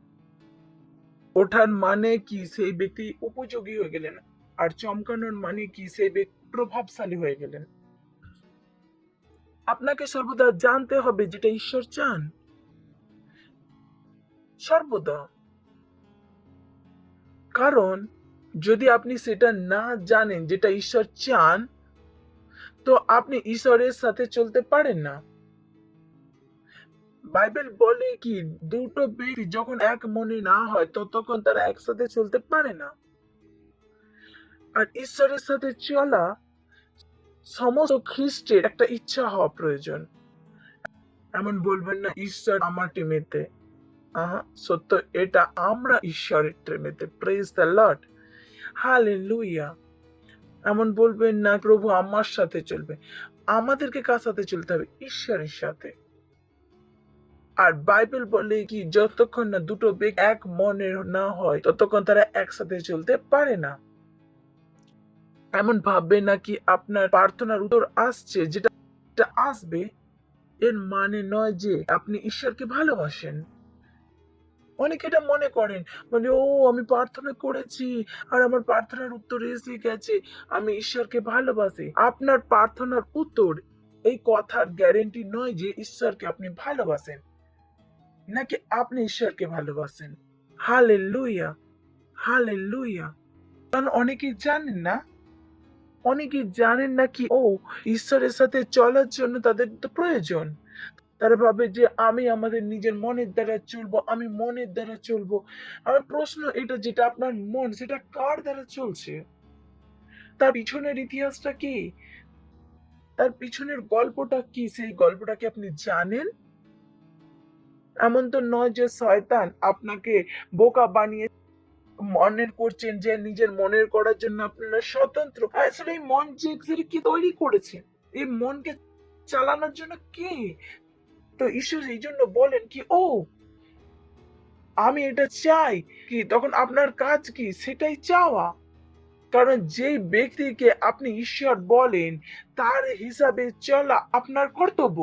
ওঠার মানে কি সেই ব্যক্তি উপযোগী হয়ে গেলেন আর চমকানোর মানে কি সেই ব্যক্তি প্রভাবশালী হয়ে গেলেন আপনাকে সর্বদা জানতে হবে যেটা ঈশ্বর চান সর্বদা কারণ যদি আপনি সেটা না জানেন যেটা ঈশ্বর চান তো আপনি ঈশ্বরের সাথে চলতে পারেন না বাইবেল বলে কি দুটো ব্যক্তি যখন এক মনে না হয় ততক্ষণ তারা একসাথে চলতে পারে না আর ঈশ্বরের সাথে চলা সমস্ত খ্রিস্টের একটা ইচ্ছা হওয়া প্রয়োজন এমন বলবেন না ঈশ্বর আমার টিমেতে সত্য এটা আমরা ঈশ্বরের টিমেতে প্রেজ দ্য লর্ড হালেলুয়া এমন বলবেন না প্রভু আমার সাথে চলবে আমাদেরকে কার সাথে চলতে হবে ঈশ্বরের সাথে আর বাইবেল বলে কি যতক্ষণ না দুটো ব্যক্তি এক মনের না হয় ততক্ষণ তারা একসাথে চলতে পারে না এমন ভাববে নাকি আপনার প্রার্থনার উত্তর আসছে যেটা আসবে এর মানে নয় যে আপনি ঈশ্বরকে ভালোবাসেন অনেকে এটা মনে করেন মানে ও আমি প্রার্থনা করেছি আর আমার প্রার্থনার উত্তর এসে গেছে আমি ঈশ্বরকে ভালোবাসি আপনার প্রার্থনার উত্তর এই কথার গ্যারেন্টি নয় যে ঈশ্বরকে আপনি ভালোবাসেন নাকি আপনি ঈশ্বরকে ভালোবাসেন হালেলুয়া হালেলুয়া। কারণ অনেকেই জানেন না কি ও ঈশ্বরের সাথে চলার জন্য তাদের তো প্রয়োজন। তারা ভাবে যে আমি আমাদের নিজের মনের দ্বারা চলবো, আমি মনের দ্বারা চলবো। আমার প্রশ্ন এটা, যেটা আপনার মন সেটা কার দ্বারা চলছে? তার পিছনের ইতিহাসটা কি? তার পিছনের গল্পটা কি? সেই গল্পটা কি আপনি জানেন? এমন তো নয় যে শয়তান আপনাকে বোকা বানিয়ে মনের করছেন যে নিজের মনের করার জন্য আপনারা স্বতন্ত্র। আসলে এই মন যে কি তৈরি করেছে, এই মনকে চালানোর জন্য কে? তো ঈশ্বর এই জন্য বলেন কি ও আমি এটা চাই, কি তখন আপনার কাজ কি সেটাই চাওয়া। কারণ যেই ব্যক্তিকে আপনি ঈশ্বর বলেন তার হিসাবে চলা আপনার কর্তব্য।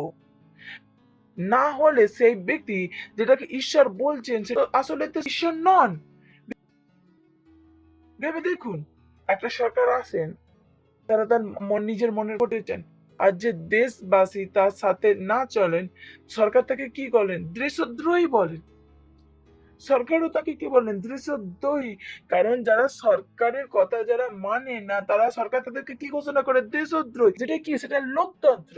না হলে সেই ব্যক্তি যেটাকে ঈশ্বর বলছেন সেটা আসলে তো ঈশ্বর নন। ভেবে দেখুন, একটা সরকার আছেন, তারা তার নিজের মনের করতে চান, আর যে দেশবাসী তার সাথে না চলেন সরকার তাকে কি বলেন? দেশদ্রোহী বলেন। সরকারও তাকে কি বলেন? দেশদ্রোহী। কারণ যারা সরকারের কথা যারা মানে না, তারা সরকার তাদেরকে কি ঘোষণা করে? দেশদ্রোহী। যেটা কি? সেটা লোকতন্ত্র।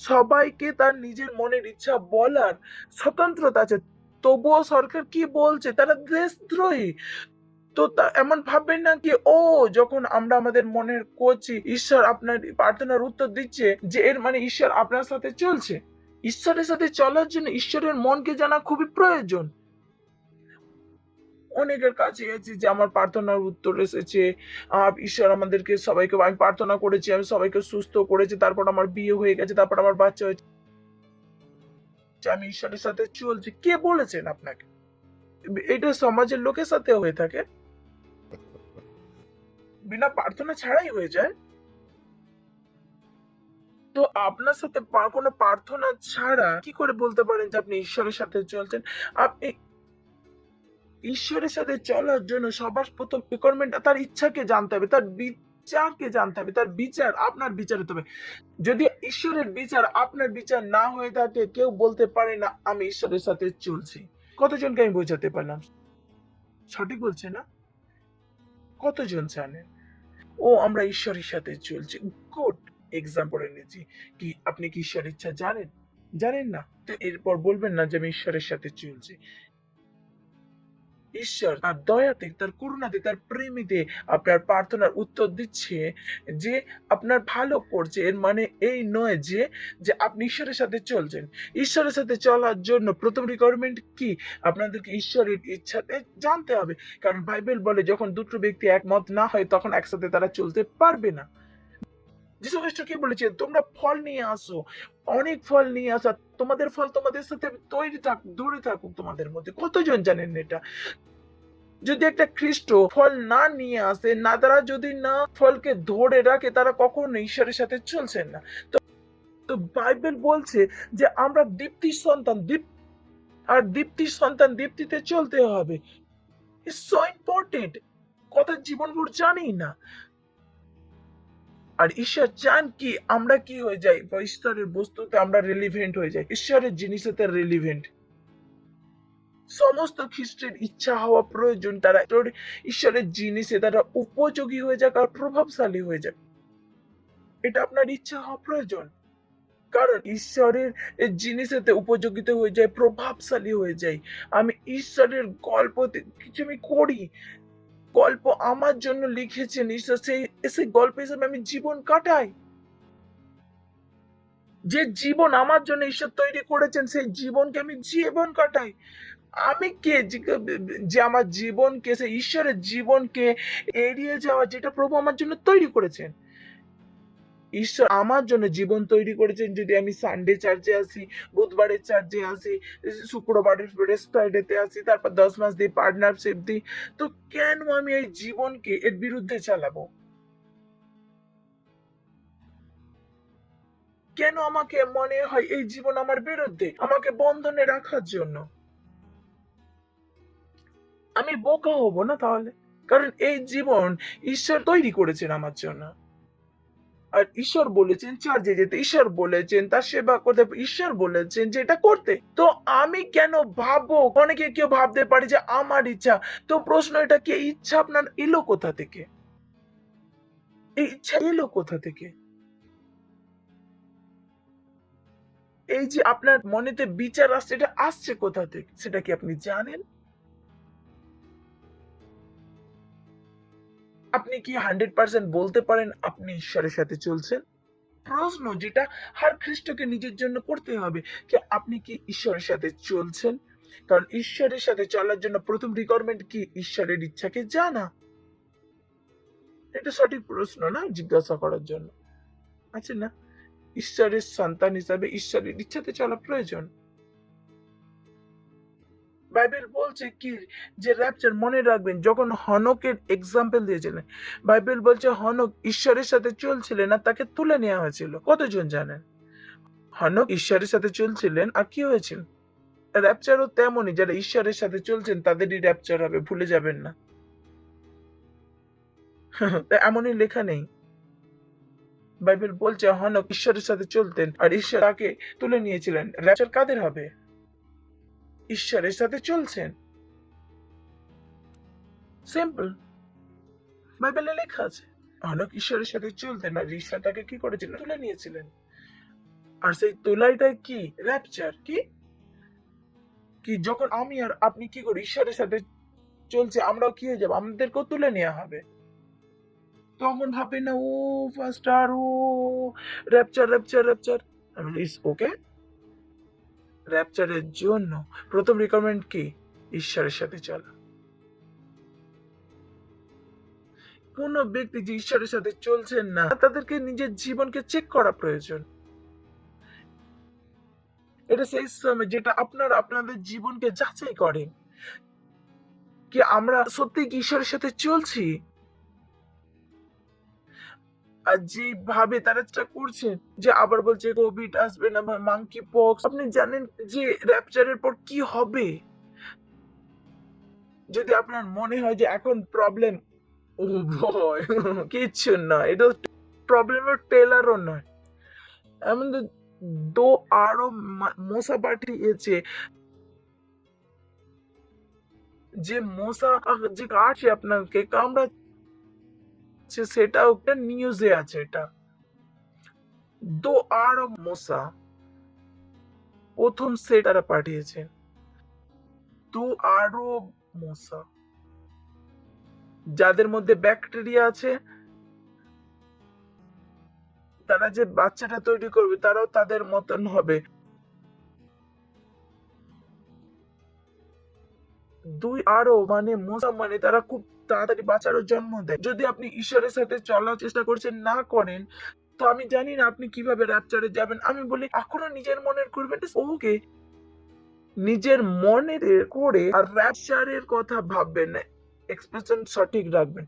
সবাইকে তার নিজের মনের ইচ্ছা বলার স্বতন্ত্রতা আছে, তবুও সরকার কি বলছে? তারা দেশদ্রোহী। তো এমন ভাববেন না কি ও যখন আমরা আমাদের মনের করছি ঈশ্বর আপনার প্রার্থনার উত্তর দিচ্ছে যে এর মানে ঈশ্বর আপনার সাথে চলছে। ঈশ্বরের সাথে চলার জন্য ঈশ্বরের মনকে জানা খুবই প্রয়োজন। অনেকের কাছে গেছি যে আমার প্রার্থনার উত্তর এসেছে, ঈশ্বর আমাদেরকে সবাইকে, আমি প্রার্থনা করেছি, আমি সবাইকে সুস্থ করেছি, তারপর আমার বিয়ে হয়ে গেছে, তারপর আমার বাচ্চা হয়েছে, আমি ঈশ্বরের সাথে চলছি। কে বলেছেন আপনাকে? এটা সমাজের লোকের সাথে হয়ে থাকে, বিনা প্রার্থনা ছাড়াই হয়ে যায়। তো আপনার সাথে কোনো প্রার্থনা ছাড়া কি করে বলতে পারেন যে আপনি ঈশ্বরের সাথে চলছেন? আপনি ঈশ্বরের সাথে চলার জন্য সবার প্রথম রিকোয়ারমেন্ট তার ইচ্ছাকে জানতে হবে, তার বিচারকে জানতে হবে, তার বিচার আপনার বিচার হতে হবে। যদি ঈশ্বরের বিচার আপনার বিচার না হয়ে থাকে, কেউ বলতে পারে না আমি ঈশ্বরের সাথে চলছি। কতজনকে আমি বোঝাতে পারলাম? সঠিক বলছে না? কতজন জানেন ও আমরা ঈশ্বরের সাথে চলছি? গুড এক্সাম্পল এনেছি। কি আপনি কি ঈশ্বরের ইচ্ছা জানেন? জানেন না? তো এরপর বলবেন না যে আমি ঈশ্বরের সাথে চলছি। ঈশ্বর তার দয়াতে, তার করুণাতে, তার প্রেমেতে আপনার প্রার্থনার উত্তর দিচ্ছে, যে আপনার ভালো করছে। এর মানে এই নয় যে যে আপনি ঈশ্বরের সাথে চলছেন। ঈশ্বরের সাথে চলার জন্য প্রথম রিকোয়ারমেন্ট কি? আপনাদেরকে ঈশ্বরের ইচ্ছাতে জানতে হবে। কারণ বাইবেল বলে যখন দুটো ব্যক্তি একমত না হয় তখন একসাথে তারা চলতে পারবে না। যীশু খ্রিস্ট কি বলেছে? তোমরা ফল নিয়ে আসো, অনেক ফল নিয়ে আসা, তোমাদের ফল তোমাদের সাথে তৈরি থাকুক, ধরে থাকুক তোমাদের মধ্যে। কতজন জানেন এটা? যদি একটা খ্রিস্ট ফল না নিয়ে আসে, না তারা যদি না ফলকে ধরে রাখে, তারা কখনো ঈশ্বরের সাথে চলছেন না। তো তো বাইবেল বলছে যে আমরা দীপ্তির সন্তান, আর দীপ্তির সন্তান দীপ্তিতে চলতে হবে। It's so important. কথা জীবনভর জানি না। আর ঈশ্বর চান কি আমরা কি হয়ে যাই? ঈশ্বরের বস্তুতে আমরা রিলিভেন্ট হয়ে যাই, ঈশ্বরের জিনিসেতে রিলিভেন্ট। সমস্ত খ্রিস্টের ইচ্ছা হওয়া প্রয়োজন, তারা ঈশ্বরের জিনিসে তারা উপযোগী হয়ে যাক আর প্রভাবশালী হয়ে যাক। এটা আপনার ইচ্ছা হওয়া প্রয়োজন। কারণ ঈশ্বরের জিনিসেতে উপযোগিতা হয়ে যায়, প্রভাবশালী হয়ে যায়। আমি ঈশ্বরের গল্প কিছু আমি করি, গল্প আমার জন্য লিখেছেন ঈশ্বর, সেই গল্প হিসেবে আমি জীবন কাটাই। যে জীবন আমার জন্য ঈশ্বর তৈরি করেছেন সেই জীবনকে আমি জীবন কাটাই। আমি কে যে আমার জীবনকে, সেই ঈশ্বরের জীবনকে এড়িয়ে যাওয়া, যেটা প্রভু আমার জন্য তৈরি করেছেন। ঈশ্বর আমার জন্য জীবন তৈরি করেছেন। যদি আমি সানডে চার্চে আসি, বুধবারের চার্চে আসি, শুক্রবারের ফ্রাইডেতে আসি, তারপর 10 মাস দিই পার্টনারশিপ দিই, তো কেন আমি এই জীবনকে এর বিরুদ্ধে চালাবো? কেন আমাকে মনে হয় এই জীবন আমার বিরুদ্ধে, আমাকে বন্ধনে রাখার জন্য? আমি বোকা হব না তাহলে? কারণ এই জীবন ঈশ্বর তৈরি করেছেন আমার জন্য। আর ঈশ্বর বলেছেন চার্চে যেতে, ঈশ্বর বলেছেন তার সেবা করতে, ঈশ্বর বলেছেন যে এটা করতে। তো আমি কেন ভাববো? অনেকে কেউ ভাবতে পারে যে আমার ইচ্ছা। তো প্রশ্ন এটা কি, এই ইচ্ছা আপনার এলো কোথা থেকে? এই ইচ্ছা এলো কোথা থেকে? এই যে আপনার মনেতে বিচার আসছে, এটা আসছে কোথা থেকে? সেটা কি আপনি জানেন? আপনি কি 100% বলতে পারেন আপনি ঈশ্বরের সাথে চলছেন? প্রশ্ন যেটা হর খ্রিস্টকে নিজের জন্য করতে হবে, কি আপনি কি ঈশ্বরের সাথে চলছেন? কারণ ঈশ্বরের সাথে চলার জন্য প্রথম রিকোয়ারমেন্ট কি? ঈশ্বরের ইচ্ছাকে জানা। এটা সঠিক প্রশ্ন না জিজ্ঞাসা করার জন্য, আছে না? ঈশ্বরের সন্তান হিসাবে ঈশ্বরের ইচ্ছাতে চলা প্রয়োজন। বাইবেল বলছে কি যে র্যাপচার, মনে রাখবেন যখন হনকের এক্সাম্পল দিয়েছিলেন, বাইবেল বলছে হনক ঈশ্বরের সাথে চলছিলেন আর তাকে তুলে নেওয়া হয়েছিল। কতজন জানেন? হনক ঈশ্বরের সাথে চলছিলেন আর কি হয়েছিল? র্যাপচারও তেমনই, যারা ঈশ্বরের সাথে চলছেন তাদেরই র্যাপচার হবে, ভুলে যাবেন না। এমনই লেখা নেই। বাইবেল বলছে হনক ঈশ্বরের সাথে চলতেন আর ঈশ্বর তাকে তুলে নিয়েছিলেন। র্যাপচার কাদের হবে? ঈশ্বরের সাথে চলছেন। সিম্পল, বাইবেলে লেখা আছে। হনক ঈশ্বরের সাথে চলতেন আর ঈশ্বর তাকে কি করেছিলেন? তুলে নিয়েছিলেন। আর সেই তোলাইটাই কি? র্যাপচার। কি কি যখন আমি আর আপনি কি করি? ঈশ্বরের সাথে চলছে, আমরাও কি হয়ে যাবো? আমাদেরকেও তুলে নেওয়া হবে। তখন ভাবে না ও ফাস্টার, ও র্যাপচার র্যাপচার র্যাপচার। ইস ওকে। র্যাপচারের জন্য প্রথম রিকোয়ারমেন্ট কি? ঈশ্বরের সাথে চলা। কোন ব্যক্তি যে ঈশ্বরের সাথে চলছেন না, তাদেরকে নিজের জীবনকে চেক করা প্রয়োজন। এটা সেই সময় যেটা আপনারা আপনাদের জীবনকে যাচাই করেন কি আমরা সত্যি কি ঈশ্বরের সাথে চলছি। আর যেভাবে তারা চেষ্টা করছেন, যে আবার বলছে কোভিড আসবে না, মাঙ্কি পক্স। আপনি জানেন যে র্যাপচারের পর কি হবে? যদি আপনার মনে হয় যে এখন প্রবলেম, ও ভয় কিচ্ছু না, এটা প্রবলেমের টেলারও নয়। এমন দো আরো মশা পাঠিয়েছে, যে মশা যে কাটছে আপনাকে কামড়াচ্ছে, সেটাও একটা নিউজে আছে। এটা দো আরো মশা প্রথম সেট তারা পাঠিয়েছে। দো আরো মশা যাদের মধ্যে ব্যাকটেরিয়া আছে, তারা যে বাচ্চাটা তৈরি করবে তারাও তাদের মতন হবে। দুই আরো মানে মশা, মানে তারা খুব তাড়াতাড়ি বাচ্চারও জন্ম দেয়। যদি আপনি ঈশ্বরের সাথে চলার চেষ্টা করছেন না করেন, তো আমি জানি না আপনি কিভাবে র্যাপচারে যাবেন। আমি বলি এখনো নিজের মনের করবেন, ওকে নিজের মনের করে আর র্যাপচারের কথা ভাববেন না। এক্সপ্রেশন সঠিক রাখবেন।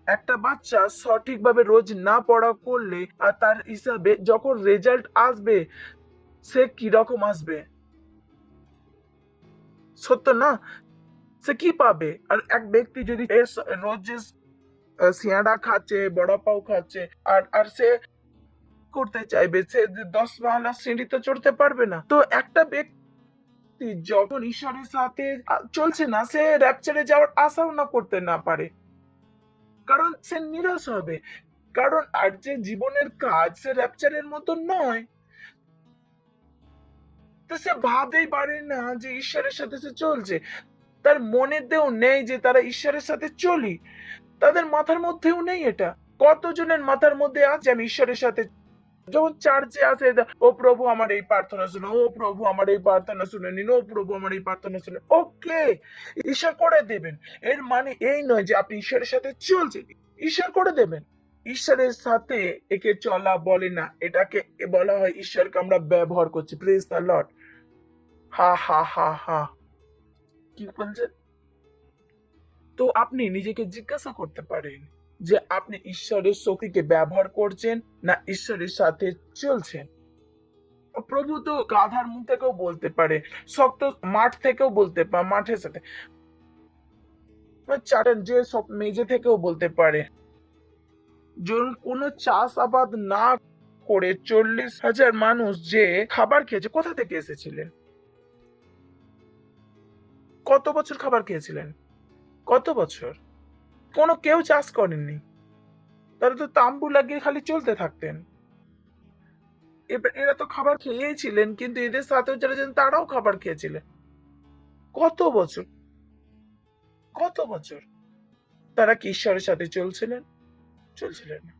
একটা বাচ্চা সঠিকভাবে রোজ না পড়া করলে আর তার হিসাবে যখন রেজাল্ট আসবে, সে কিরকম আসবে? সত্য না? সে কি পাবে? আর এক ব্যক্তি যদি রোজ সিয়াড়া খাচ্ছে, বড়া পাও খাচ্ছে, আর সে করতে চাইবে, সে 10 মালা সিঁড়ি তো চড়তে পারবে না। তো একটা ব্যক্তি যখন ঈশ্বরের সাথে চলছে না, সে র্যাপচারে যাওয়ার আশাও না করতে না পারে, কারণ সে নিরাশ হবে। কারণ আর যে জীবনের কাজ সে র্যাপচারের মতো নয়। তো সে ভাবতেই পারে না যে ঈশ্বরের সাথে সে চলছে। তার মনেতেও নেই যে তারা ঈশ্বরের সাথে চলি, তাদের মাথার মধ্যেও নেই এটা। কতজনের মাথার মধ্যে আছে আমি ঈশ্বরের সাথে, যখন চার্চে আসে ও প্রভু আমার এই প্রার্থনা শুনে, ও প্রভু আমার এই প্রার্থনা শুনে নিন, ও প্রভু আমার এই প্রার্থনা শুনে। ওকে, ঈশ্বর করে দেবেন। এর মানে এই নয় যে আপনি ঈশ্বরের সাথে চলছেন, ঈশ্বর করে দেবেন। ঈশ্বরের সাথে একে চলা বলে না, এটাকে বলা হয় ঈশ্বরকে আমরা ব্যবহার করছি। Praise the Lord. হা হা হা হা, কি বলছেন? তো আপনি নিজেকে জিজ্ঞাসা করতে পারেন যে আপনি ঈশ্বরের শক্তিকে ব্যবহার করছেন না ঈশ্বরের সাথে চলছেন। প্রভু তো গাধার মুখ থেকেও বলতে পারে, শক্ত মাঠ থেকেও বলতে পারে, মাঠের সাথে চাটেন যে সব মেজে থেকেও বলতে পারে, যখন কোনো চাষাবাদ না করে 40,000 মানুষ যে খাবার খেয়েছে, কোথা থেকে এসেছিলেন? কত বছর খাবার খেয়েছিলেন? কত বছর? কোনো কেউ চাষ করেননি, তারা তো তাম্বু লাগিয়ে খালি চলতে থাকতেন। এবার এরা তো খাবার খেয়েছিলেন, কিন্তু এদের সাথেও যারা ছিলেন তারাও খাবার খেয়েছিলেন। কত বছর, কত বছর তারা কি ঈশ্বরের সাথে চলছিলেন? চলছিলেন না।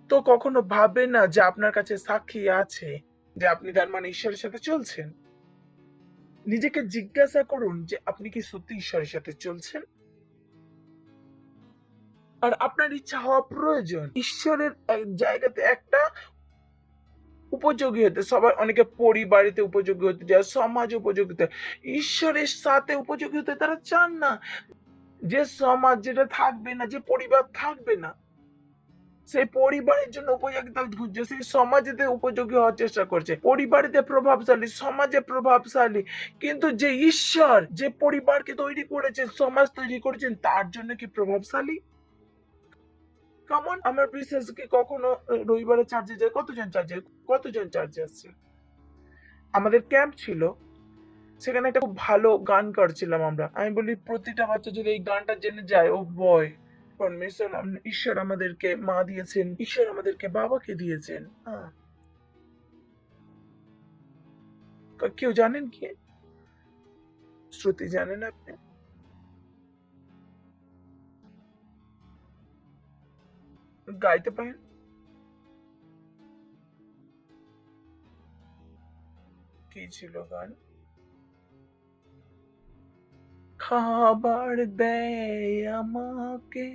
তো কখনো ভাববেন না যে আপনার কাছে সাক্ষী আছে যে আপনি তার মানে ঈশ্বরের সাথে চলছেন। নিজেকে জিজ্ঞাসা করুন যে আপনি কি সত্যি ঈশ্বরের সাথে চলছেন। আর আপনার ইচ্ছা হওয়া প্রয়োজন ঈশ্বরের জায়গাতে একটা উপযোগী হতে। সবাই অনেকে পরিবারেতে উপযোগী হতে চায়, সমাজ উপযোগী হতে, ঈশ্বরের সাথে উপযোগী হতে তারা চান না। যে সমাজ যেটা থাকবে না, যে পরিবার থাকবে না, সেই পরিবারের জন্য উপযোগিতা খুঁজছে, সেই সমাজেতে উপযোগী হওয়ার চেষ্টা করছে। পরিবারেতে প্রভাবশালী, সমাজে প্রভাবশালী, কিন্তু যে ঈশ্বর যে পরিবারকে তৈরি করেছেন, সমাজ তৈরি করেছেন, তার জন্য কি প্রভাবশালী? কেমন আমার বিশ্বাস কি কখনো রবিবারে চার্চে যায়? কতজন চার্চে আসছে? আমাদের ক্যাম্প ছিল, সেখানে একটা খুব ভালো গান করছিলাম আমরা। আমি বলি প্রতিটা বাচ্চা যদি এই গানটা জেনে যায়, ও বয় পারমিশন, ঈশ্বর আমাদেরকে মা দিয়েছেন, ঈশ্বর আমাদেরকে বাবাকে দিয়েছেন। হ্যাঁ, কেউ জানেন কি? শ্রুতি জানেন আপনি? গাইতে পারেন? কি ছিল গান? খাবার দেয় আমাকে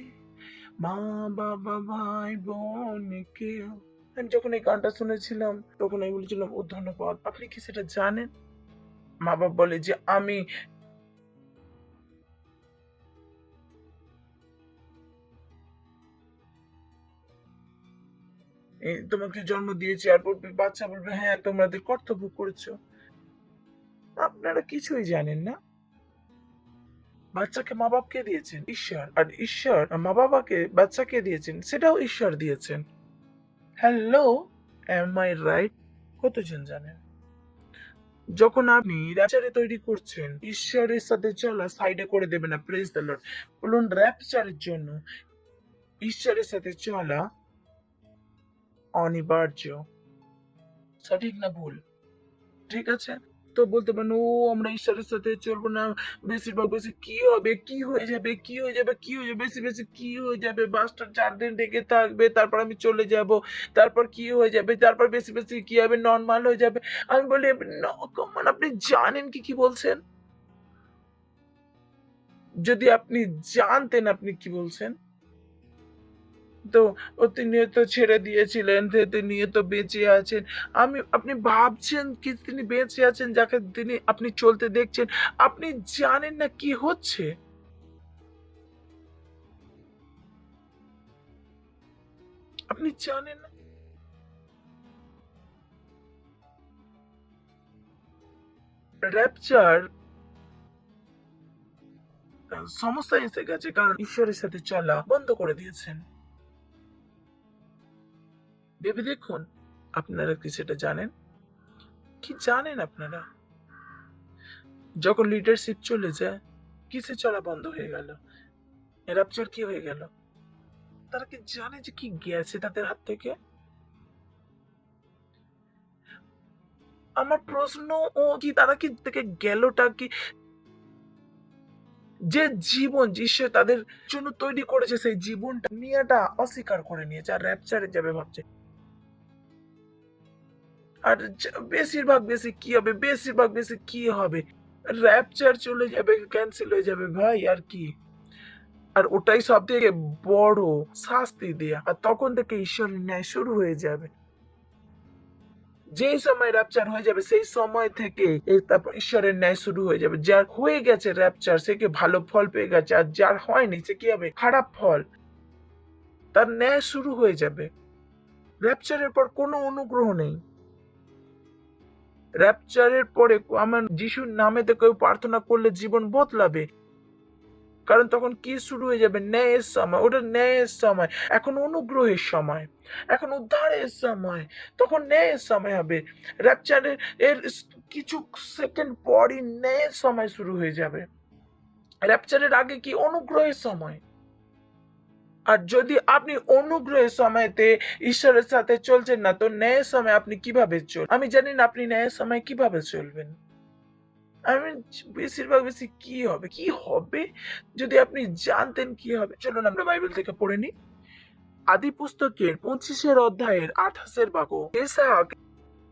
মা বাবা ভাই বোন কেউ। আমি যখন এই গানটা শুনেছিলাম তখন আমি বলেছিলাম, ও ধন্যবাদ। আপনি কি সেটা জানেন? মা বাবা বলে যে আমি তোমাকে জন্ম দিয়েছি, আর বলবে বাচ্চা বলবে হ্যাঁ তোমাদের কর্তব্য করেছো। আপনারা কিছুই জানেন না। বাচ্চাকে মা বাবাকে দিয়েছেন ঈশ্বর, আর ঈশ্বর মা বাবাকে বাচ্চাকে দিয়েছেন, সেটাও ঈশ্বর দিয়েছেন। Hello, am I right? কতজন জানেন? যখন আপনি র্যাপচারে তৈরি করছেন, ঈশ্বরের সাথে চলা সাইডে করে দেবেন না। Praise the Lord. বলুন, র্যাপচারের জন্য ঈশ্বরের সাথে চলা অনিবার্য। সঠিক না ভুল? ঠিক আছে, তো বলতে পারেন ও আমরা ঈশ্বরের সাথে চলবো না, বেশিরভাগ বেশি কি হবে, কি হয়ে যাবে, কি হয়ে যাবে, কি হয়ে যাবে, বেশি বেশি কি হয়ে যাবে, বাসটা 4 দিন ঢেকে থাকবে, তারপর আমি চলে যাব, তারপর কি হয়ে যাবে, তারপর বেশি বেশি কি হবে, নর্মাল হয়ে যাবে। আমি বলি কমান, আপনি জানেন কি কি বলছেন? যদি আপনি জানতেন আপনি কি বলছেন, তো তিনি তো ছেড়ে দিয়েছিলেন, তিনি তো বেঁচে আছেন। আপনি ভাবছেন কি তিনি বেঁচে আছেন, যাকে তিনি আপনি চলতে দেখছেন, আপনি জানেন না কি হচ্ছে। আপনি জানেন না। র্যাপচার সমস্যা এসে গেছে, কারণ ঈশ্বরের সাথে চলা বন্ধ করে দিয়েছেন। ভেবে দেখুন, আপনারা কি সেটা জানেন? কি জানেন আপনারা? যখন লিডারশিপ চলে যায়, কিসে চলা বন্ধ হয়ে গেল? র্যাপচার কি হয়ে গেল? তারা কি জানে যে কি গেছে তাদের হাত থেকে? আমার প্রশ্ন, ও কি তারা কি থেকে গেলটা কি? যে জীবন ঈশ্বর তাদের জন্য তৈরি করেছে, সেই জীবনটা নিয়েটা অস্বীকার করে নিয়েছে, আর র্যাপচারে যাবে ভাবছে। আর বেশিরভাগ বেশি কি হবে, বেশিরভাগ বেশি কি হবে, র্যাপচার চলে যাবে, ক্যান্সেল হয়ে যাবে ভাই, আর কি। আর ওটাই সব থেকে বড় শাস্তি দেয়া, আর তখন থেকে ঈশ্বরের ন্যায় শুরু হয়ে যাবে। যেই সময় র্যাপচার হয়ে যাবে, সেই সময় থেকে তারপর ঈশ্বরের ন্যায় শুরু হয়ে যাবে। যার হয়ে গেছে র্যাপচার, সে কি ভালো ফল পেয়ে গেছে, আর যার হয়নি সে কি হবে, খারাপ ফল। তার ন্যায় শুরু হয়ে যাবে। র্যাপচারের পর কোনো অনুগ্রহ নেই। র্যাপচারের পরে আমার যিশুর নামেতে কেউ প্রার্থনা করলে জীবন বদলাবে। কারণ তখন কি শুরু হয়ে যাবে? ন্যায়ের সময়। ওটা ন্যায়ের সময়। এখন অনুগ্রহের সময়, এখন উদ্ধারের সময়, তখন ন্যায়ের সময় হবে। র্যাপচারের কিছু সেকেন্ড পরই ন্যায়ের সময় শুরু হয়ে যাবে। র্যাপচারের আগে কি? অনুগ্রহের সময়। আর যদি আপনি অনুগ্রহের সময়তে ঈশ্বরের সাথে চলছেন না, তো ন্যায়ের সময় আপনি কিভাবে আমি জানি না আপনি ন্যায়ের সময় কিভাবে চলবেন। আমি বেশি কি হবে যদি আপনি জানতেন কি হবে। চলুন আমরা বাইবেল থেকে পড়ে নিই। আদি পুস্তকের 25 অধ্যায়ের 28 বাক্য।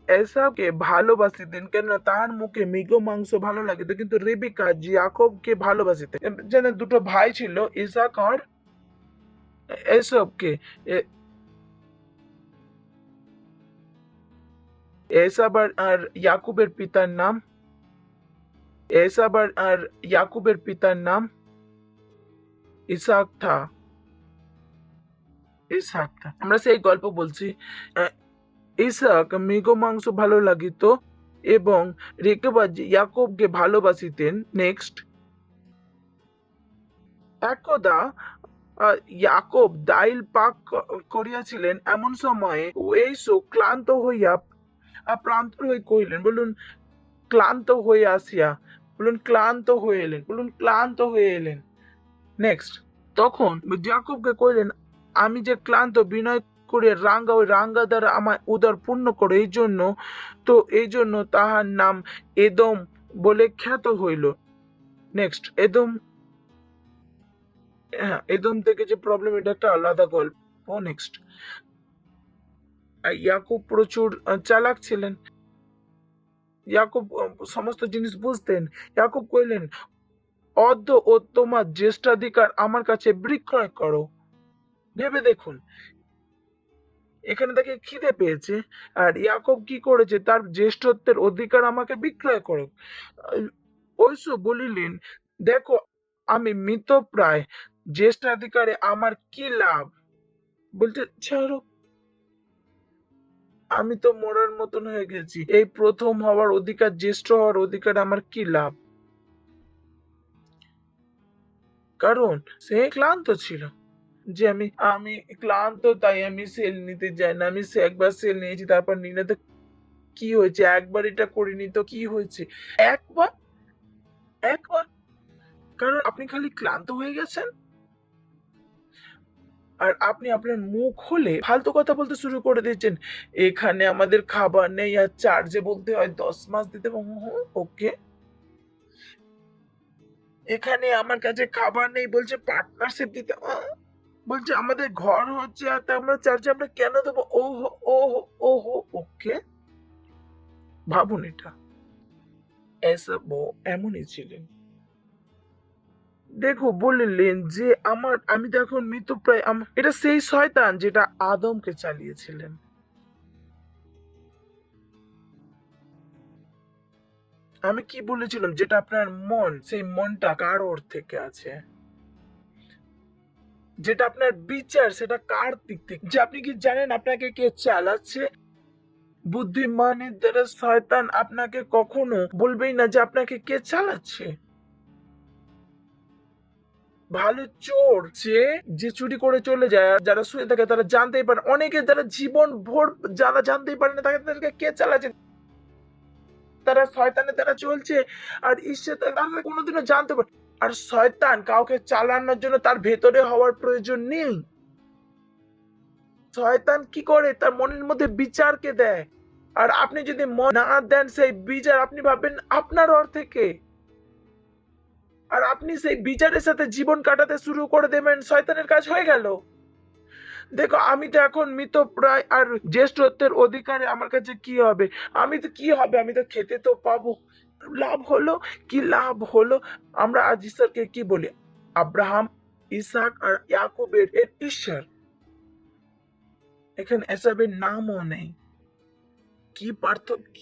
এসাকে ভালোবাসিতেন, কেননা তাহার মুখে মৃগ মাংস ভালো লাগিত, কিন্তু রেবেকা ইয়াকবকে ভালোবাসিতেন। যেন দুটো ভাই ছিল, ইসাক আর এসবকে। এসাব আর ইয়াকুবের পিতার নাম ইসাক থা। আমরা সেই গল্প বলছি। ইসাক মৃগ মাংস ভালো লাগিত এবং রেবেকা ইয়াকবকে ভালোবাসিতেন। নেক্সট, একদা ইয়াকব দাইল পাক করিয়াছিলেন, এমন সময়ে এসো ক্লান্ত হইয়া প্রান্তর হয়ে কহিলেন। বলুন ক্লান্ত হয়ে আসিয়া। বলুন ক্লান্ত হয়ে এলেন। বলুন ক্লান্ত হয়ে এলেন। নেক্সট, তখন ইয়াকবকে কহিলেন, আমি যে ক্লান্ত, বিনয় করে ওই রাঙ্গা দ্বারা আমার উদর পূর্ণ করো। এই জন্য তাহার নাম এদম বলে খ্যাত হইল। নেক্সট, এদম থেকে যে প্রবলেম, এটা একটা আলাদা গল্প। নেক্সট, ইয়াকুব প্রচুর চালাক ছিলেন। ইয়াকুব সমস্ত জিনিস বুঝতেন। ইয়াকুব কইলেন, অদ্য ও তোমার জ্যেষ্ঠাধিকার আমার কাছে বিক্রয় করো। ভেবে দেখুন, এখানে তাকে খিদে পেয়েছে, আর ইয়াকুব কি করেছে? তার জ্যেষ্ঠত্বের অধিকার আমাকে বিক্রয় করো। ঐসো বলিলেন, দেখো আমি মৃতপ্রায়, জ্যেষ্ঠাধিকারে আমার কি লাভ? বলতে ছাড়ো, আমি তো মরার মতন হয়ে গেছি। এই প্রথম হওয়ার অধিকার, জ্যেষ্ঠ হওয়ার অধিকার আমার কি লাভ? কারণ সে ক্লান্ত ছিল। যে আমি ক্লান্ত, তাই আমি সেল নিতে যাই না। আমি একবার সেল নিয়েছি, তারপর নিলে তো কি হয়েছে? একবার এটা করিনি তো কি হয়েছে? একবার কারণ আপনি খালি ক্লান্ত হয়ে গেছেন, আর আপনি আপনার মুখ হলে ফালতু কথা বলতে শুরু করে দিচ্ছেন। এখানে আমাদের খাবার নেই, আর চার্জে বলতে হয় 10 মাস দিতে। ওকে, এখানে আমার কাছে খাবার নেই, বলছে পার্টনারশিপ দিতে। বলছে আমাদের ঘর হচ্ছে, আর আমরা চার্জে আমরা কেন দেবো? ওহো, ওকে। ভাবুন, এটা এসব এমনই ছিলেন। দেখো, বললেন যে আমি তো এখন মৃতপ্রায়। এটা সেই শয়তান যেটা আদমকে চালিয়েছিলেন। আমি কি বলেছিলাম? যেটা আপনার মন, সেই মনটা কার ওর থেকে আছে? যেটা আপনার বিচার, সেটা কার দিক থেকে? যে আপনি কি জানেন আপনাকে কে চালাচ্ছে? বুদ্ধিমানের দ্বারা শয়তান আপনাকে কখনো বলবেই না যে আপনাকে কে চালাচ্ছে। ভালো চোর যে চুরি করে চলে যায়, আর যারা শুয়ে থাকে তারা জানতেই পারে। অনেকে যারা জীবন ভোর যারা জানতেই পারে না, তাদেরকে কে চালাচ্ছে? তারা শয়তানের দ্বারা চলছে, আর ঈশ্বর তারা কোনোদিনও জানতে পারে। আর শয়তান কাউকে চালানোর জন্য তার ভেতরে হওয়ার প্রয়োজন নেই। শয়তান কি করে? তার মনের মধ্যে বিচারকে দেয়, আর আপনি যদি মন না দেন সেই বিচার, আপনি ভাবেন আপনার ওর থেকে, আর আপনি সেই বিচারের সাথে জীবন কাটাতে শুরু করে দেবেন, শয়তানের কাজ হয়ে গেল। দেখো, আমি তো এখন মৃতপ্রায়, আর জ্যেষ্ঠত্বের অধিকারে আমার কাছে কি হবে? আমি তো খেতে তো পাবো। লাভ হলো কি? লাভ হলো আমরা আজ ঈশ্বরকে কি বলি? আব্রাহাম, ইসাক আর ইয়াকুবের ঈশ্বর। এখানে এসবের নামও নেই। কি পার্থক্য?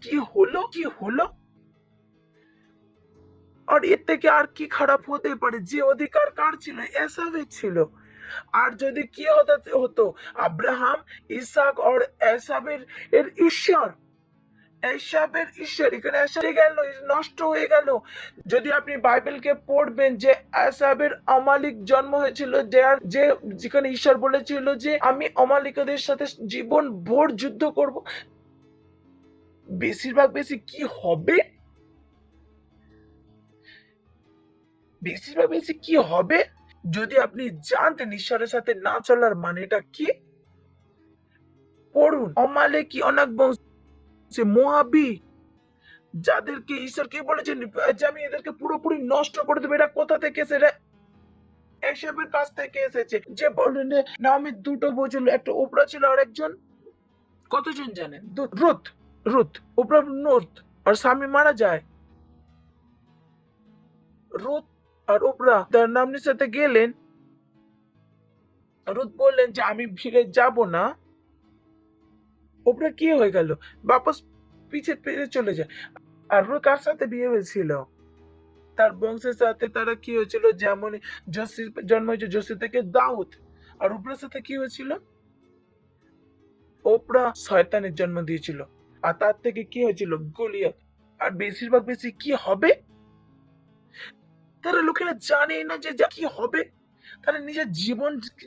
কি হলো? আর এর থেকে আর কি খারাপ হতে পারে? যে অধিকার কার ছিল? এসবের ছিল। আর যদি কি হতো? আব্রাহাম, ইসাক আর এসাবের ঈশ্বর এসবের ঈশ্বর এখানে এসে গেল, নষ্ট হয়ে গেল। যদি আপনি বাইবেলকে পড়বেন যে এসবের অমালিক জন্ম হয়েছিল, যে যেখানে ঈশ্বর বলেছিল যে আমি অমালিকদের সাথে জীবন ভোর যুদ্ধ করব, বেশি কি হবে, বেশি কি হবে যদি আপনি জানতেন ঈশ্বরের সাথে না চলার মানেটা কি। পড়ুন, অমালেকি অনেক বংশে মোয়াবি, যাদেরকে ঈশ্বর কি বলেছেন যে আমি এদেরকে পুরোপুরি নষ্ট করে দেবো। এটা কোথা থেকে এসেছে? এটা এসবের কাছ থেকে এসেছে। যে বললেন না আমি দুটো বউ ছিল, একটা ওপরা ছিল আর একজন, কতজন জানেন? রুথ, ওপরা নর্থ, আর স্বামী মারা যায়। রুথ আর ওপরা তার নামনির সাথে গেলেন। রুথ বললেন যে আমি ফিরে যাব না। ওপরা কি হয়ে গেল? বাপস পিছে চলে যায়। আর রুথ কার সাথে বিয়ে হয়েছিল? তার বংশের সাথে। তারা কি হয়েছিল? যেমন জসির জন্ম হয়েছে জসি থেকে দাউদ। আর ওপরার সাথে কি হয়েছিল? ওপরা শয়তানের জন্ম দিয়েছিল। আর তার থেকে কি হয়েছিল? গলিয়াত। আর বেশি কি হবে? তারা লোকেরা জানে না যে কি হবে। তারা নিজের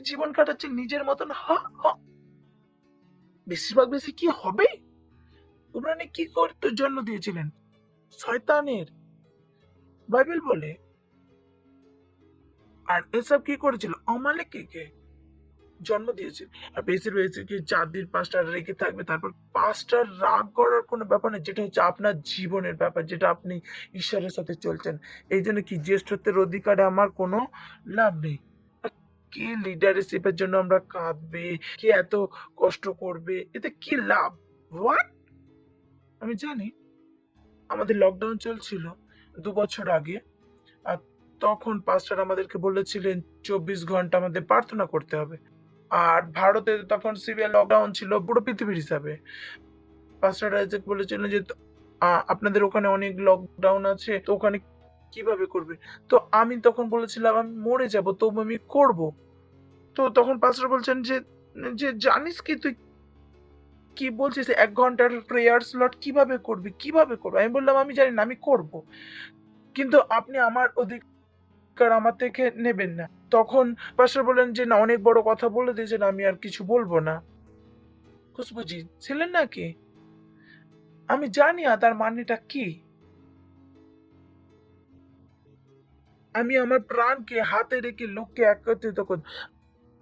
জীবন কাটাচ্ছে নিজের মতন। বেশি কি হবে? ওপরা কি করতে জন্ম দিয়েছিলেন? শয়তানের, বাইবেল বলে। আর এসব কি করেছিল? অমালেককে জন্ম দিয়েছে। আর কি 4 দিন পাঁচটা রেখে থাকবে, তারপর 5টা রাগ করার কোনো ব্যাপার নেই, যেটা হচ্ছে আপনার জীবনের ব্যাপার, যেটা আপনি ঈশ্বরের সাথে চলছেন। এই জন্য কি জ্যেষ্ঠত্বের অধিকারে আমার কোনো লাভ নেই। কে লিডারশিপের জন্য আমরা কাঁদবে, কে এত কষ্ট করবে, এতে কি লাভ? হোয়াট? আমি জানি আমাদের লকডাউন চলছিল 2 বছর আগে। আর তখন পাস্টার আমাদেরকে বলেছিলেন 24 ঘন্টা আমাদের প্রার্থনা করতে হবে। আর ভারতে তখন সিভিয়ার লকডাউন ছিল পুরো পৃথিবীর হিসাবে। পাস্টার আইজ্যাক বলেছিলেন যে আপনাদের ওখানে অনেক লকডাউন আছে, তো ওখানে কিভাবে করবে? তো আমি তখন বলেছিলাম আমি মরে যাব তবু আমি করব। তো তখন পাস্টার বলছেন যে যে জানিস কি তুই কি বলছিস? 1 ঘন্টার প্রেয়ার স্লট কিভাবে করবি? আমি বললাম আমি জানি না, আমি করব। কিন্তু আপনি আমার অধিকার আমার থেকে নেবেন না। তখন পাস্টার বললেন যে না, অনেক বড় কথা বলে দিয়েছেন, আমি আর কিছু বলবো না। খুশবুজি ছিলেন নাকি? আমি জানি না তার মানেটা কি। আমি আমার প্রাণকে হাতে রেখে লোককে একত্রিত করতাম।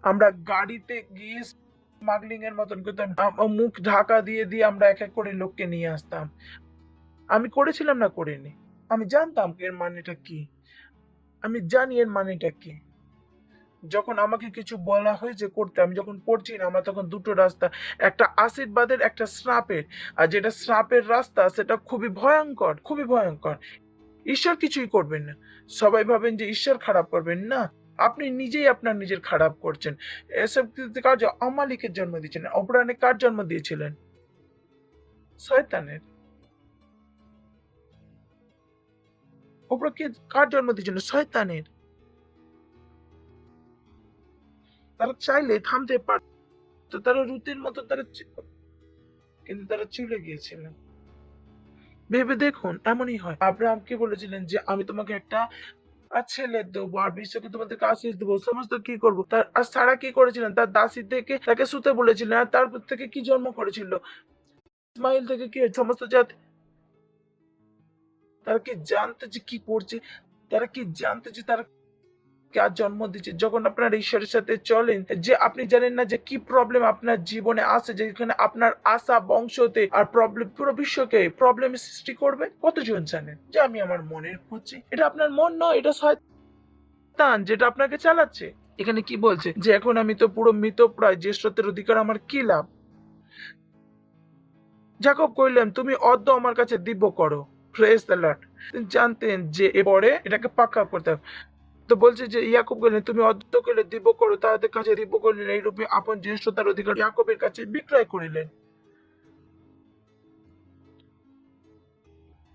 আমরা গাড়িতে গিয়ে স্মাগলিং এর মতন করতাম, মুখ ঢাকা দিয়ে দিয়ে আমরা এক এক করে লোককে নিয়ে আসতাম। আমি করেছিলাম না, করিনি। আমি জানতাম এর মানেটা কি। আমি জানি এর মানেটা কি। যখন আমাকে কিছু বলা হয়েছে করতে, আমি যখন করছি না, আমার তখন দুটো রাস্তা, একটা আশীর্বাদের, একটা শ্রাপের। আর যেটা শ্রাপের রাস্তা সেটা খুবই ভয়ঙ্কর। ঈশ্বর কিছুই করবেন না। সবাই ভাবেন যে ঈশ্বর খারাপ করবেন না, আপনি নিজেই আপনার নিজের খারাপ করছেন। এসব কাজ অমালিকের জন্ম দিয়েছেন। অপরাণে কার জন্ম দিয়েছিলেন? শয়তানের। অপরাকে কার জন্ম দিয়েছেন? শয়তানের। তারা চাইলে থামতে পারতো, তারা রুতের মতো কিন্তু তারা চলে গিয়েছিলেন। ভেবে দেখুন, এমনই হয়। আব্রাহামকে বলেছিলেন যে আমি তোমাকে একটা ছেলে দেবো আর বিশ্বকে তোমাদেরকে আশীষ দেবো, সমস্ত কি করবো। তার আর সারা কি করেছিলেন? তার দাসী থেকে তাকে শুতে বলেছিলেন। আর তারপর থেকে কি জন্ম করেছিল? ইসমাইল থেকে কি সমস্ত জাতি। তারা কি জানতে যে কি করছে? তারা কি জানতে যে তারা কার জন্ম দিচ্ছে? যখন আপনার ঈশ্বরের সাথে চলেন, যে আপনি জানেন না যে কি প্রবলেম আপনার জীবনে আসে, যেখানে আপনার আশা বংশতে আর প্রবলেম পুরো বিশ্বকে প্রবলেম সৃষ্টি করবে। কতজন জানেন যে আমি আমার মনের খুঁজছি? এটা আপনার মন নয়, এটা শয়তান যেটা আপনাকে চালাচ্ছে। এখানে কি বলছে যে এখন আমি তো পুরো মৃতপ্রায়, জ্যেষ্ঠত্বের অধিকার আমার কি লাভ? যাকব কইলেন তুমি অদ্য আমার কাছে দিব্য করো। Praise the Lord. জানতেন যে এরপরে এটাকে পাক্কা করতে হবে। তো বলছে যে ইয়াকুব বললেন তুমি অদ্য করলে দিব্য করো, তাদের কাছে দিব্য করলেন, এইরূপে আপন জ্যেষ্ঠতার অধিকার ইয়াকুবের কাছে বিক্রয় করিলেন।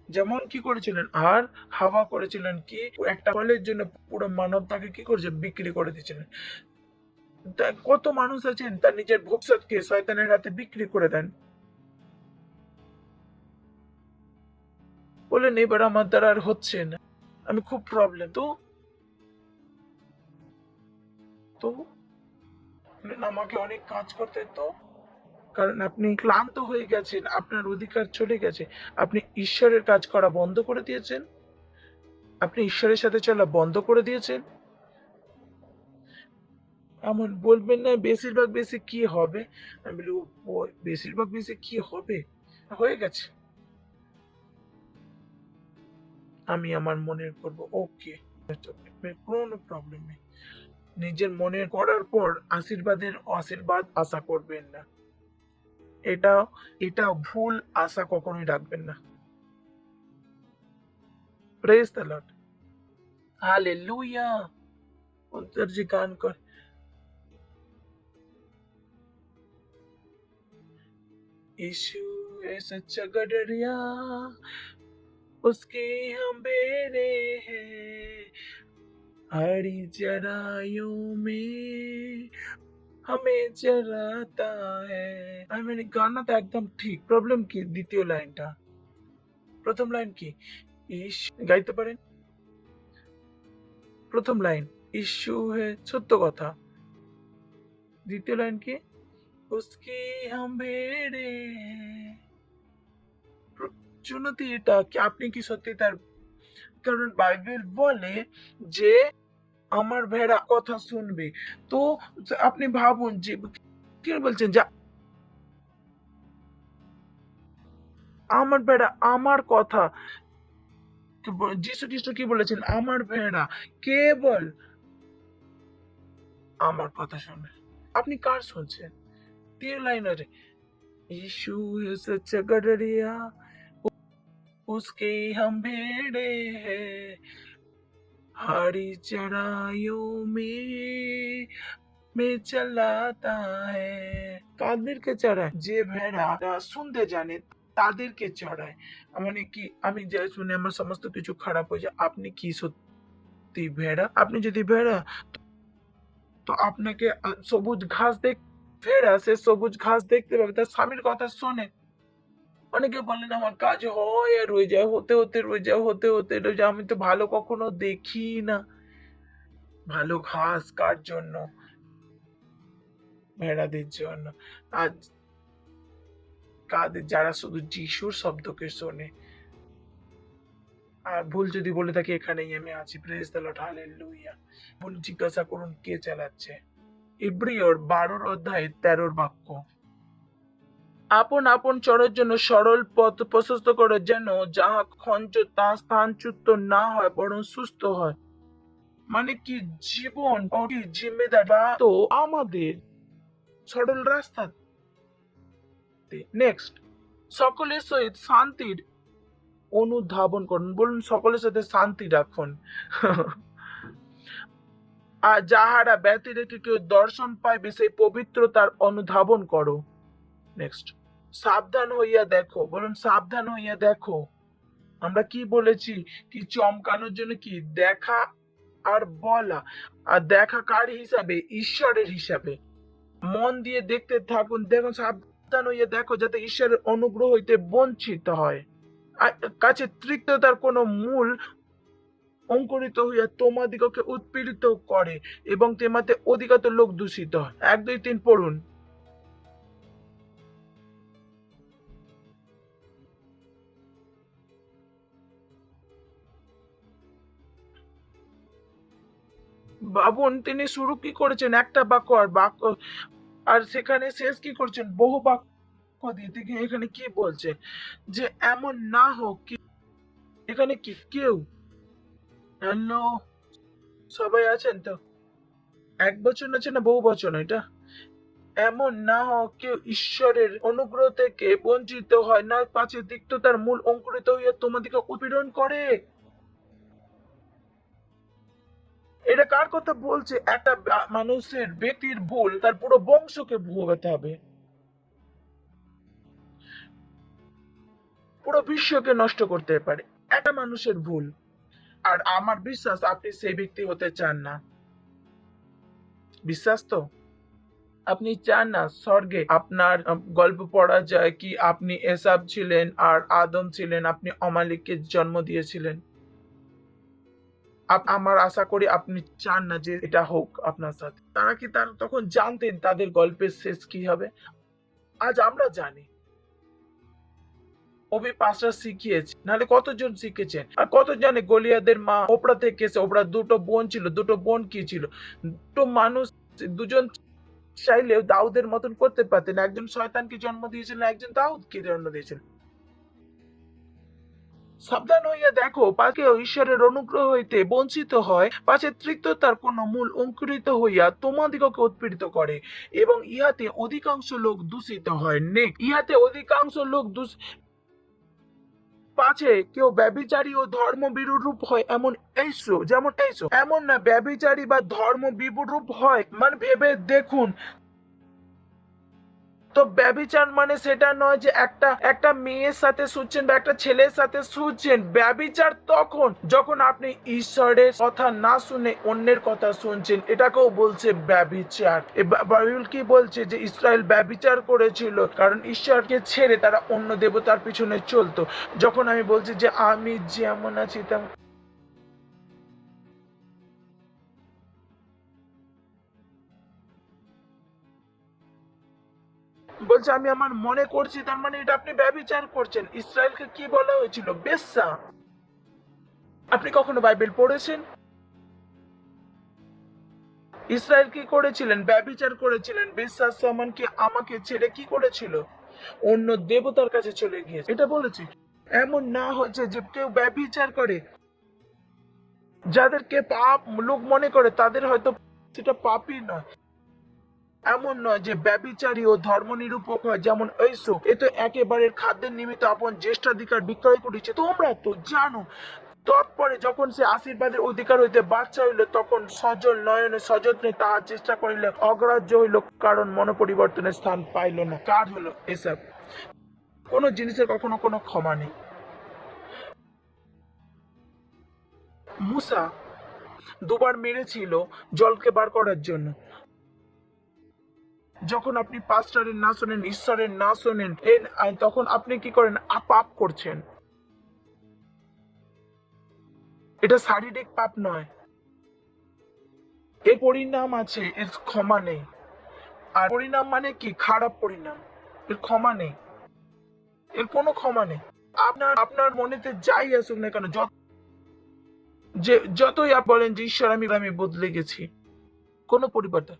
যেমন কি করেছিলেন? আর হাওয়া করেছিলেন কি একটা ফলের জন্য পুরো মানবতাকে কি করেছে? বিক্রি করে দিয়েছিলেন। কত মানুষ আছেন তার নিজের ভবিষ্যৎকে শয়তানের হাতে বিক্রি করে দেন। বলেন এবার আমার দ্বারা আর হচ্ছে না, আমি খুব প্রবলেম। তো তো বললেন, আমাকে অনেক কাজ করতে, তো কারণ আপনি ক্লান্ত হয়ে গেছেন, আপনার অধিকার চলে গেছে, আপনি ঈশ্বরের কাজ করা বন্ধ করে দিয়েছেন, আপনি ঈশ্বরের সাথে চলা বন্ধ করে দিয়েছেন। এমন বলবেন না বেশিরভাগ বেশি কি হবে। আমি বলি, ও বেশিরভাগ বেশি কি হবে, হয়ে গেছে, আমি আমার মনের করব, ওকে, কোনো প্রবলেম নেই। নিজের মনের করার পর আশীর্বাদ আশা করবেন না, এটা এটা ভুল আশা কখনোই রাখবেন না। Praise the Lord, hallelujah. অন্তর যে গান করে, यीशु है सच्चा गडरिया, उसके हम बेरे हैं, हरी चराइयों में हमें चराता है। আমি মানে গানটা একদম ঠিক, প্রবলেম কি দ্বিতীয় লাইনটা, প্রথম লাইন কি ইস গাইতে পারেন? প্রথম লাইন ইস্যু হে, সত্য কথা। দ্বিতীয় লাইন কি उसकी हम भेड़े हैं। চুনতি এটা কি আপনি কি সত্যি তার, কারণ বাইবেল বলে যে আমার ভেড়া কথা শুনবে। তো আপনি ভাবুন যে কি বলছেন যে আমার ভেড়া আমার কথা, যিশু খ্রিস্ট কি বলেছেন, আমার ভেড়া কেবল আমার কথা শুনে। আপনি কার শুনছেন? तीन लाइनर है, यीशु है सच्चा गडरिया, उसके हम भेड़े हैं, हरी चराइयों में चलाता है। কাদেরকে চড়ায়? যে ভেড়া শুনতে জানে তাদেরকে চড়ায়। মানে কি আমি যা শুনে আমার সমস্ত কিছু খারাপ হয়ে যায়। আপনি কি সত্যি ভেড়া? আপনি যদি ভেড়া, তো আপনাকে সবুজ ঘাস ভেড়া সে সবুজ ঘাস দেখতে পাবে, তার স্বামীর কথা শোনে। অনেকে বলেন আমার কাজ হয় আর রয়ে যায়, হতে হতে রয়ে যায়, হতে হতে রয়ে যায়, আমি তো ভালো কখনো দেখি না। ভালো ঘাস কার জন্য? ভেড়াদের জন্য। আজ কাদের? যারা শুধু যিশুর শব্দকে শোনে। আর ভুল যদি বলে থাকি এখানেই আমি আছি। Praise the Lord, hallelujah. ভুল জিজ্ঞাসা করুন কে চালাচ্ছে। ইব্রিয়র 12 অধ্যায় 13 বাক্য, আপন আপন চরের জন্য সরল পথ প্রশস্ত করে, যেন যাহা খঞ্চ তা স্থানচ্যুত না হয় বরং সুস্থ হয়। মানে কি জীবন কি জিম্মেদার তো আমাদের সরল রাস্তা। নেক্সট, সকলের সহিত শান্তির অনুধাবন করুন। বলুন সকলের সাথে শান্তি রাখুন। আর যাহারা ব্যতি রেখে কেউ দর্শন পাইবে সেই পবিত্রতার অনুধাবন করো। নেক্সট, সাবধান হইয়া দেখো। বলুন সাবধান হইয়া দেখো। আমরা কি বলেছি? কি চমকানোর জন্য কি দেখা আর বলা। আর দেখা কার হিসাবে? ঈশ্বরের হিসাবে। মন দিয়ে দেখতে থাকুন, দেখুন সাবধান হইয়া দেখো, যাতে ঈশ্বরের অনুগ্রহ হইতে বঞ্চিত হয়। কাছে তৃপ্ততার কোন মূল অঙ্কুরিত হইয়া তোমাদিগকে উৎপীড়িত করে এবং তেমাতে অধিকত লোক দূষিত হয়। 1, 2, 3 পড়ুন। ভাবুন তিনি শুরু কি করেছেন? একটা বাক্য আর সেখানে শেষ কি করছেন? বহু বাক্য দিয়ে। তিনি এখানে কি বলছে? যে এমন না হোক কি, এখানে কি কেউ, হ্যালো সবাই আছেন তো? এক বচন আছে না বহু বচন? এটা এমন না হোক কেউ ঈশ্বরের অনুগ্রহ থেকে বঞ্চিত হয়, না পাছে তিক্ততার মূল অঙ্কুরিত হইয়া তোমাদিকে উৎপীড়ন করে। এটা কার কথা বলছে? একটা মানুষের ব্যক্তির ভুল তার পুরো বংশকে ভোগাতে হবে, পুরো বিশ্বকে নষ্ট করতে পারে একটা মানুষের ভুল। আর আমার বিশ্বাস আপনি সেই ব্যক্তি হতে চান না। বিশ্বাস তো? আপনি চান না স্বর্গে আপনার গল্প পড়া যায় কি আপনি এসাব ছিলেন আর আদম ছিলেন, আপনি অমালিককে জন্ম দিয়েছিলেন। আমার আশা করি আপনি চান না যে এটা হোক আপনার সাথে। তারা তখন জানতেন তাদের গল্পের শেষ কি হবে? আজ আমরা জানি। ওবি পাঁচটা শিখিয়েছে, নাহলে কতজন শিখেছেন? আর কত জানে গলিয়াদের মা ওপরা থেকে এসে, ওপরা দুটো বোন ছিল, দুটো বোন কি ছিল, দুটো মানুষ, দুজন চাইলেও দাউদের মতন করতে পারতেন। একজন শয়তানকে জন্ম দিয়েছিলেন, একজন দাউদকে জন্ম দিয়েছিলেন। সাবধান হইয়া দেখো, পাকে ঈশ্বরের অনুগ্রহ হইতে বঞ্চিত হয়, পাছে তৃপ্ততার কোন মূল অঙ্কুরিত হইয়া তোমাদিগকে উৎপীড়িত করে, এবং ইহাতে অধিকাংশ লোক দূষিত হয়। ইহাতে অধিকাংশ লোক পাছে কেউ ব্যভিচারী ও ধর্ম বিরূপ হয়, যেমন এমন না ব্যভিচারী বা ধর্ম বিরূপ হয়, মানে ভেবে দেখুন তো ব্যভিচার মানে সেটা নয় যে একটা মেয়ের সাথে শুচ্ছেন বা একটা ছেলের সাথে শুচ্ছেন। ব্যভিচার তখন যখন আপনি ঈশ্বরের কথা না শুনে অন্যের কথা শুনছেন, এটাকেও বলছে ব্যভিচার। বাইবেল কি বলছে? যে ইসরায়েল ব্যভিচার করেছিল কারণ ঈশ্বরকে ছেড়ে তারা অন্য দেবতার পিছনে চলতো। যখন আমি বলছি যে আমি যেমন আছি তেমন, বলছে আমি আমার মনে করছি, তার মানে এটা আপনি ব্যভিচার করছেন। ইসরায়েলকে কি বলা হয়েছিল? বেশ্যা। আপনি কখনো বাইবেল পড়েছেন? ইসরায়েল কি করেছিলেন? ব্যভিচার করেছিলেন। বেশ্যা সমান কি আমাকে ছেড়ে কি করেছিল? অন্য দেবতার কাছে চলে গিয়েছে। এটা বলেছি। এমন না হচ্ছে যে কেউ ব্যভিচার করে, যাদেরকে পাপ লোক মনে করে তাদের হয়তো সেটা পাপই নয়। এমন নয় যে ব্যভিচারী ও ধর্ম নিরূপক হয়, যেমন এইসো, এ তো একেবারে খাদ্যের নিমিত্ত আপন জ্যেষ্ঠাধিকার বিক্রয় করেছে। তোমরা তো জানো। তৎপরে যখন সে আশীর্বাদের অধিকার হইতে বাচ্চা হইল, তখন সজল নয়নে সযত্নে তাহার চেষ্টা করিলে অগ্রাহ্য হইল, কারণ মনোপরিবর্তনের স্থান পাইল না। কার হলো এসব? কোন জিনিসের কখনো কোনো ক্ষমা নেই। মুসা দুবার মেরেছিল জলকে বার করার জন্য। যখন আপনি পাস্টারের না শোনেন, ঈশ্বরের না শোনেন, তখন আপনি কি করেন? পাপ করছেন। এটা শারীরিক পাপ নয়, এর পরিণাম আছে, এর ক্ষমা নেই। আর পরিণাম মানে কি? খারাপ পরিণাম। এর ক্ষমা নেই, এর কোনো ক্ষমা নেই। আপনার মনেতে যাই আসুক না কেন, যতই আপনি বলেন যে ঈশ্বর আমি বদলে গেছি, কোনো পরিবর্তন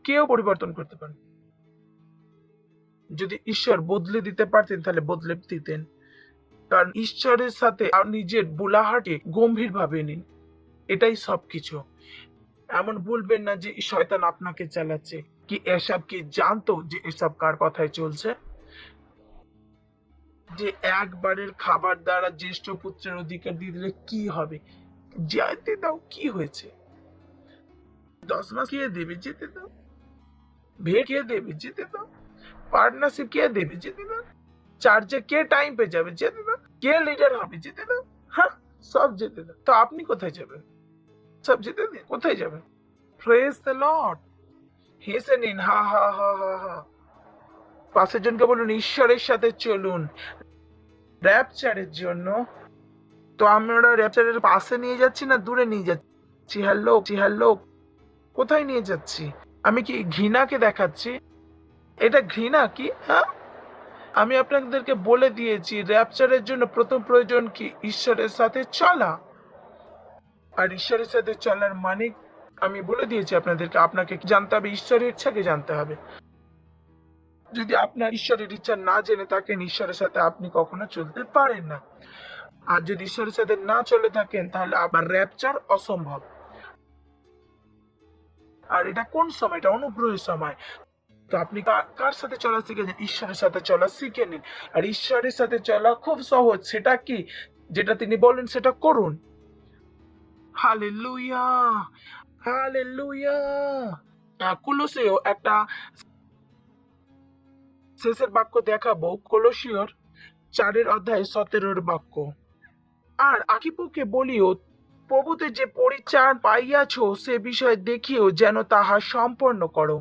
কেউ পরিবর্তন করতে পারেন। যদি ঈশ্বর বদলে দিতে পারতেন তাহলে বদলে দিতেন। কারণ ঈশ্বরের সাথে নিজের বুলাহাটে গম্ভীর ভাবে নিন, এটাই সবকিছু। এমন বলবেন না যে শয়তান আপনাকে চালাচ্ছে। কি এসব কি জানতো যে এসব কার কথায় চলছে? যে একবারের খাবার দ্বারা জ্যেষ্ঠ পুত্রের অধিকার দিয়ে দিলে কি হবে? যেতে দাও, কি হয়েছে? 10 মাস কে দেবে? যেতে দাও। ভেট কে দেবে? যেতে দাও। পার্টনারশিপ কে দেবে? যেতে দাও। চার্জে কে টাইম পেয়ে যাবে? যেতে দাও। কে লিডার হবে? যেতে দাও। হ্যাঁ, সব যেতে দাও। তো আপনি কোথায় যাবেন? সব যেতে দিন, কোথায় যাবেন? Praise the Lord. হেসে নিন, হা হা হা হা হা। পাশের জনকে বলুন ঈশ্বরের সাথে চলুন র্যাপচারের জন্য। তো আমরা র্যাপচারের পাশে নিয়ে যাচ্ছি না দূরে নিয়ে যাচ্ছি? হ্যালো, কোথায় নিয়ে যাচ্ছি? আমি কি ঘৃণাকে দেখাচ্ছি? এটা ঘৃণা কি? হ্যাঁ, আমি আপনাদেরকে বলে দিয়েছি র্যাপচারের জন্য প্রথম প্রয়োজন কি? ঈশ্বরের সাথে চলা। আর ঈশ্বরের সাথে চলার মানে আমি বলে দিয়েছি আপনাদেরকে, আপনাকে জানতে হবে ঈশ্বরের ইচ্ছাকে জানতে হবে। যদি আপনার ঈশ্বরের ইচ্ছা না জেনে থাকেন, ঈশ্বরের সাথে আপনি কখনো চলতে পারেন না। আর যদি ঈশ্বরের সাথে না চলে থাকেন, তাহলে আবার র্যাপচার অসম্ভব। আর এটা কোন সময়? এটা অনুগ্রহের সময়। তো আপনি কার সাথে চলা শিখেছেন? ঈশ্বরের সাথে চলা শিখে নিন। আর ঈশ্বরের সাথে চলা খুব সহজ। সেটা কি? যেটা তিনি বলেন সেটা করুন। Hallelujah, hallelujah. কলোসীয় একটা শেষের বাক্য দেখাবো, কলোসীয়র 4:17 বাক্য। আর আকিপকে বলিও, প্রভুতে যে পরিত্রাণ পাইয়াছ সে বিষয়ে দেখিও যেন তাহা সম্পন্ন করো।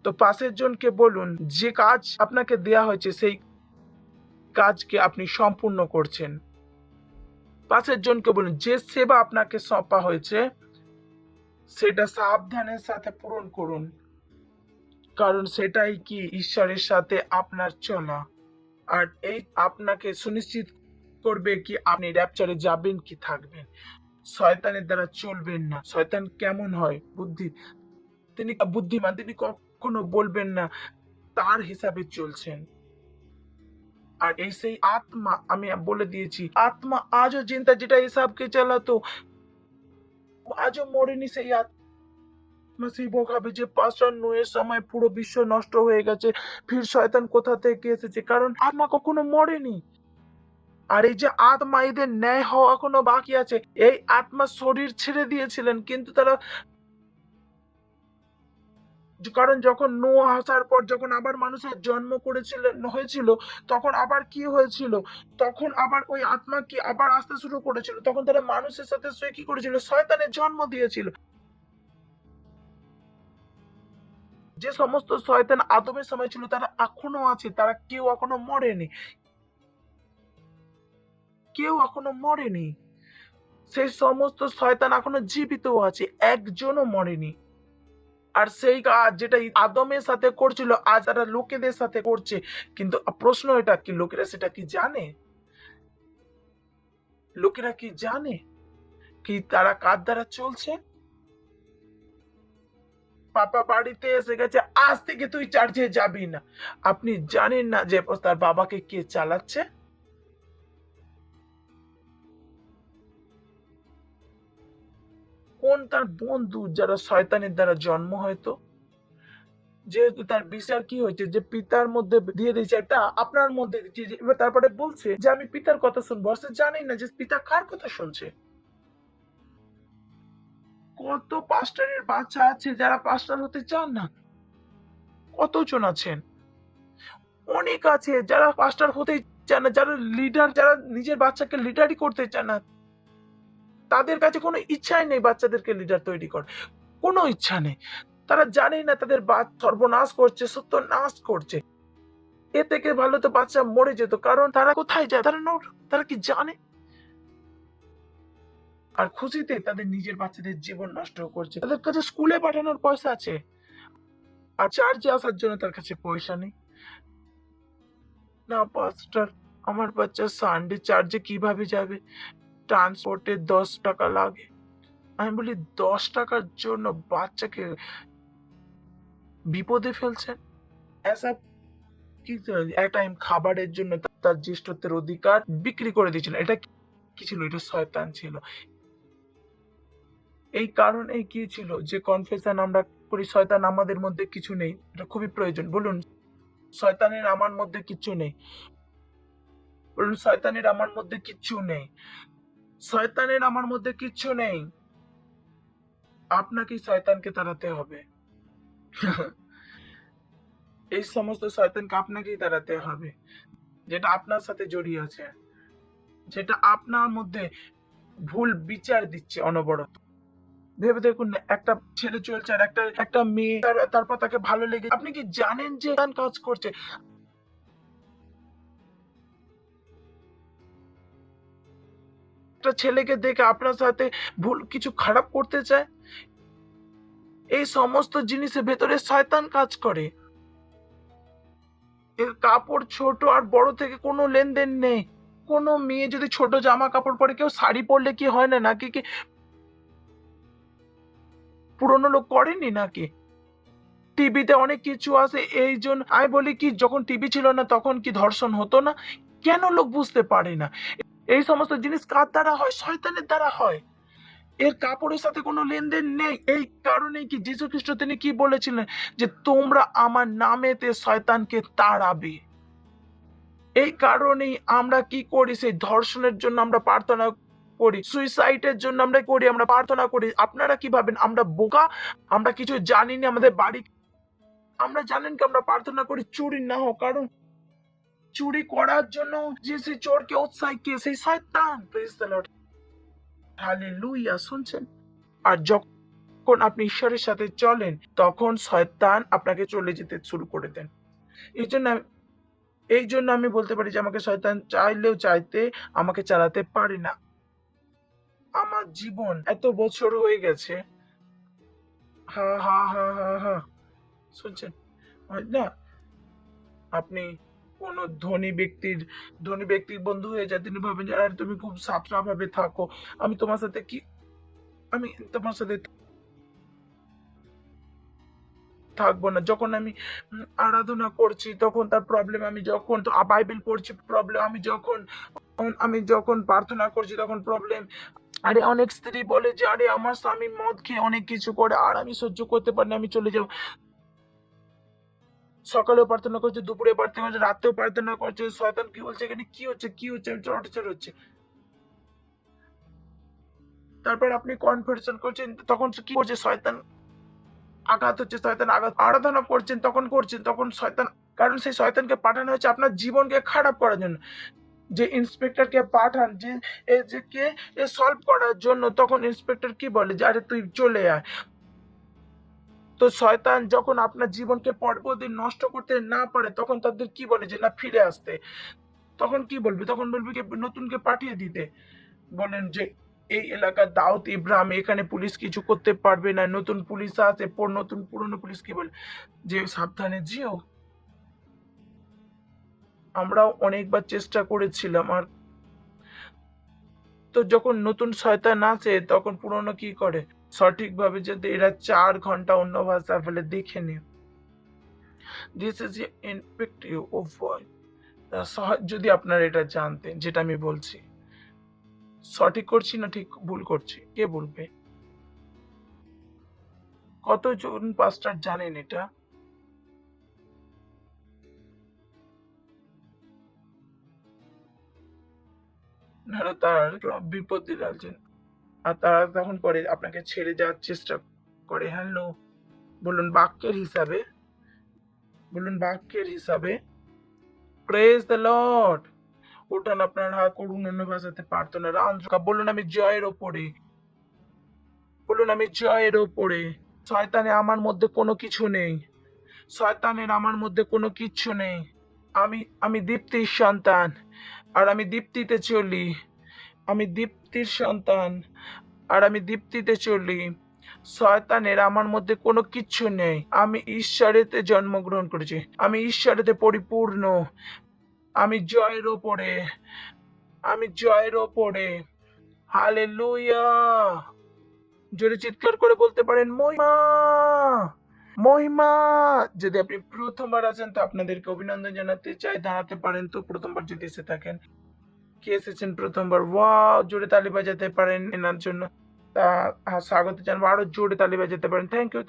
তো পাশের জনকে বলুন যে কাজ আপনাকে দেয়া হয়েছে সেই কাজকে আপনি সম্পূর্ণ করছেন। পাশের জনকে বলুন যে সেবা আপনাকে সঁপা হয়েছে সেটা সাবধানের সাথে পূরণ করুন, কারণ সেটাই কি ঈশ্বরের সাথে আপনার চলা। আর এই আপনাকে সুনিশ্চিত করবে কি আপনি র্যাপচারে যাবেন কি থাকবেন। শয়তানের দ্বারা চলবেন না। শয়তান কেমন হয়? তিনি বুদ্ধিমান, তিনি কখনো বলবেন না তার হিসাবে চলছেন। আর এই সেই আত্মা, আমি বলে দিয়েছি, আত্মা আজও চিন্তা যেটা হিসাবকে চালাতো আজও মরেনি। সেই আত্মা সেই বকাবে যে পাস্টার নোয়ের সময় পুরো বিশ্ব নষ্ট হয়ে গেছে, ফির শয়তান কোথা থেকে এসেছে, কারণ আত্মা কখনো মরেনি। আর এই যে আত্মা এদের ন্যায় হওয়া এখনো বাকি আছে। এই আত্মা শরীর ছেড়ে দিয়েছিলেন, কিন্তু তারা, কারণ যখন নোয়া আসার পর যখন আবার মানুষের জন্ম হয়েছিল, তখন আবার কি হয়েছিল, তখন আবার ওই আত্মা কি আবার আসতে শুরু করেছিল। তখন তারা মানুষের সাথে সে কি করেছিল, শয়তানের জন্ম দিয়েছিল। যে সমস্ত শয়তান আদমের সময় ছিল তারা এখনো আছে, তারা কেউ এখনো মরেনি, কেউ এখনো মরেনি। সেই সমস্ত শয়তান এখনো জীবিত আছে, একজনও মরেনি। আর সেই কাজ যেটা আদমের সাথে করছিল আজ তারা লোকেদের সাথে করছে। কিন্তু প্রশ্ন এটা কি লোকেরা সেটা কি জানে? লোকেরা কি জানে কি তারা কার দ্বারা চলছে? পাপা বাড়িতে এসে গেছে, আজ থেকে তুই চার্চে যাবি না। আপনি জানেন না যে তার বাবাকে কে চালাচ্ছে? কোন তার বন্ধু যারা শয়তানের দ্বারা জন্ম হয়তো, যেহেতু তার বিচার কি হয়েছে যে পিতার মধ্যে দিয়ে দিয়েছে, একটা আপনার মধ্যে এবার তারপরে বলছে যে আমি পিতার কথা শুনবো। সে জানেই না যে পিতা কার কথা শুনছে। কত পাস্টারের বাচ্চা আছে যারা পাস্টার হতে চান না, কতজন আছেন, অনেক আছে যারা পাস্টার হতে চান না, যারা লিডার, যারা নিজের বাচ্চাকে লিডারই করতে চান না। তাদের কাছে কোনো ইচ্ছাই নেই বাচ্চাদেরকে লিডার তৈরি করার, কোনো ইচ্ছা নেই। তারা জানেই না তাদের সর্বনাশ করছে, সত্যনাশ করছে। এ থেকে ভালো তো বাচ্চা মরে যেত, কারণ তারা কোথায় যায়, তারা কি জানে? আর খুশিতে তাদের নিজের বাচ্চাদের জীবন নষ্ট করছে। তাদের কাছে স্কুলে পাঠানোর পয়সা আছে, আর চার্চে আসার জন্য তার কাছে পয়সা নেই। না পাস্টার, আমার বাচ্চা সানডে চার্চে কিভাবে যাবে, ট্রান্সপোর্টে 10 টাকা লাগে। আমি বলি 10 টাকার জন্য বাচ্চাকে বিপদে ফেলছেন? এসব কি এক টাইম খাবারের জন্য তার জ্যেষ্ঠত্বের অধিকার বিক্রি করে দিয়েছিল। এটা কি ছিল? এটা শয়তান ছিল। এই কারণে কি ছিল যে কনফেশন আমরা করি শয়তান আমাদের মধ্যে কিছু নেই, এটা খুবই প্রয়োজন। বলুন শয়তানের আমার মধ্যে কিছু নেই। বলুন শয়তানের আমার মধ্যে কিচ্ছু নেই। শয়তানের আমার মধ্যে কিচ্ছু নেই। আপনাকেই শয়তানকে তাড়াতে হবে। এই সমস্ত শয়তানকে আপনাকেই তাড়াতে হবে, যেটা আপনার সাথে জড়িয়ে আছে, যেটা আপনার মধ্যে ভুল বিচার দিচ্ছে অনবরত। ভেবে দেখুন না, একটা ছেলে চলছে আর একটা মেয়ে, তারপর তাকে ভালো লেগে, আপনি কি জানেন যে কাজ করছে? একটা ছেলেকে দেখে আপনার সাথে ভুল কিছু খারাপ করতে চায়। এই সমস্ত জিনিসের ভেতরে শয়তান কাজ করে। এর কাপড় ছোট আর বড় থেকে কোনো লেনদেন নেই। কোনো মেয়ে যদি ছোট জামা কাপড় পরে, কেউ শাড়ি পরলে কি হয় না, নাকি কি পুরনো লোক করেনি নাকি? টিভিতে অনেক কিছু আছে, এই জন্য আমি বলি কি যখন টিভি ছিল না তখন কি ধর্ষণ হতো না? কেন লোক বুঝতে পারে না? এই সমস্ত জিনিস কার দ্বারা হয়? শয়তানের দ্বারা হয়। এর কাপড়ের সাথে কোনো লেনদেন নেই। এই কারণেই কি যীশু খ্রিস্ট তিনি কি বলেছিলেন যে তোমরা আমার নামেতে শয়তানকে তাড়াবে। এই কারণেই আমরা কি করি, সেই ধর্ষণের জন্য আমরা প্রার্থনা করি, সুইসাইডের জন্য আমরা করি, আমরা প্রার্থনা করি। আপনারা কি ভাবেন আমরা বোকা? আমরা কিছু জানি না? আমাদের বাড়ি আমরা জানেন কি আমরা প্রার্থনা করি চুরি না হোক, কারণ চুরি করার জন্য যে সেই চোরকে উৎসাহ কে? সেই শয়তান। Praise the Lord, hallelujah. শুনছেন? আর যখন আপনি ঈশ্বরের সাথে চলেন তখন শয়তান আপনাকে চলে যেতে শুরু করে দেন। এই জন্য আমি বলতে পারি যে আমাকে শয়তান চাইলেও চাইতে আমাকে চালাতে পারে না। আমার জীবন এত বছর হয়ে গেছে। হা হা হা হা হা শুনছেন হয় না? আপনি কোন ধনী ব্যক্তির বন্ধু হয়ে যায়, তিনি ভাবেন যে আরে তুমি খুব সাতরা ভাবে থাকো, আমি তোমার সাথে থাকবো না। যখন আমি আরাধনা করছি তখন তার প্রবলেম, আমি যখন বাইবেল পড়ছি প্রবলেম, আমি যখন প্রার্থনা করছি তখন প্রবলেম। আরে অনেক স্ত্রী বলে যে আরে আমার স্বামী মদ খেয়ে অনেক কিছু করে আর আমি সহ্য করতে পারি না, আমি চলে যাবো। সকালেও প্রার্থনা করছে, দুপুরে প্রার্থনা করছে, রাতেও প্রার্থনা করছে। শয়তান কি বলছে এখানে কি হচ্ছে আমি চটাচট হচ্ছে। তারপর আপনি কনফেশন করছেন, তখন কি করছে শয়তান আঘাত হচ্ছে, আরাধনা করছেন তখন শয়তান, কারণ সেই শয়তানকে পাঠানো হয়েছে আপনার জীবনকে খারাপ করার জন্য। যে ইন্সপেক্টরকে পাঠান যে সলভ করার জন্য, তখন ইন্সপেক্টর কি বলে যে আরে তুই চলে আয়। তো শয়তান যখন আপনার জীবনকে পরপরদিন নষ্ট করতে না পারে তখন তাদের কি বলে যে না ফিরে আসতে। তখন কি বলবে? তখন বলবে কি নতুনকে পাঠিয়ে দিতে। বলেন যে এই এলাকার দাউদ ইব্রাহিম, এখানে পুলিশ কিছু করতে পারবে না, নতুন পুলিশ আছে। পুরনো পুলিশ কি বলে যে সাবধানে যেও। আমরাও অনেকবার চেষ্টা করেছিলাম, আর তো যখন নতুন শয়তান আসে তখন পুরনো কি করে সঠিকভাবে যদি এরা 4 ঘন্টা অন্য ভাষা বলে দেখে নি। This is infective of voice. যদি আপনারা এটা জানতেন যেটা আমি বলছি সঠিক করছি না ঠিক ভুল করছি, কে বলবে? কতজন পাস্টার জানেন এটা? আপনারা তার বিপত্তি ডালছেন আর তারা তখন করে আপনাকে ছেড়ে যাওয়ার চেষ্টা করে। হ্যালো বলুন বাক্যের হিসাবে প্রেজ দ্য লর্ড। উঠান আপনার হাত, করুন অন্য ভাষাতে প্রার্থনা। বলুন আমি জয়ের ওপরে। শয়তানের আমার মধ্যে কোনো কিছু নেই। আমি দীপ্তির সন্তান, আর আমি দীপ্তিতে চলি। আমি দীপ্তির সন্তান আর আমি দীপ্তিতে চলি। শয়তানের আমার মধ্যে কোনো কিচ্ছু নেই। আমি ঈশ্বরেতে জন্মগ্রহণ করেছি, আমি ঈশ্বরেতে পরিপূর্ণ। আমি জয়ের ওপরে। হালেলুয়া। জোরে চিৎকার করে বলতে পারেন মহিমা। যদি আপনি প্রথমবার আছেন তো আপনাদেরকে অভিনন্দন জানাতে চাই, দাঁড়াতে পারেন তো প্রথমবার যদি এসে থাকেন। কে এসেছেন প্রথমবার? ওয়াও, জোরে তালি বাজাতে পারেন এনার জন্য। স্বাগত জানাবো, আরো জোরে তালি বাজাতে পারেন। Thank you.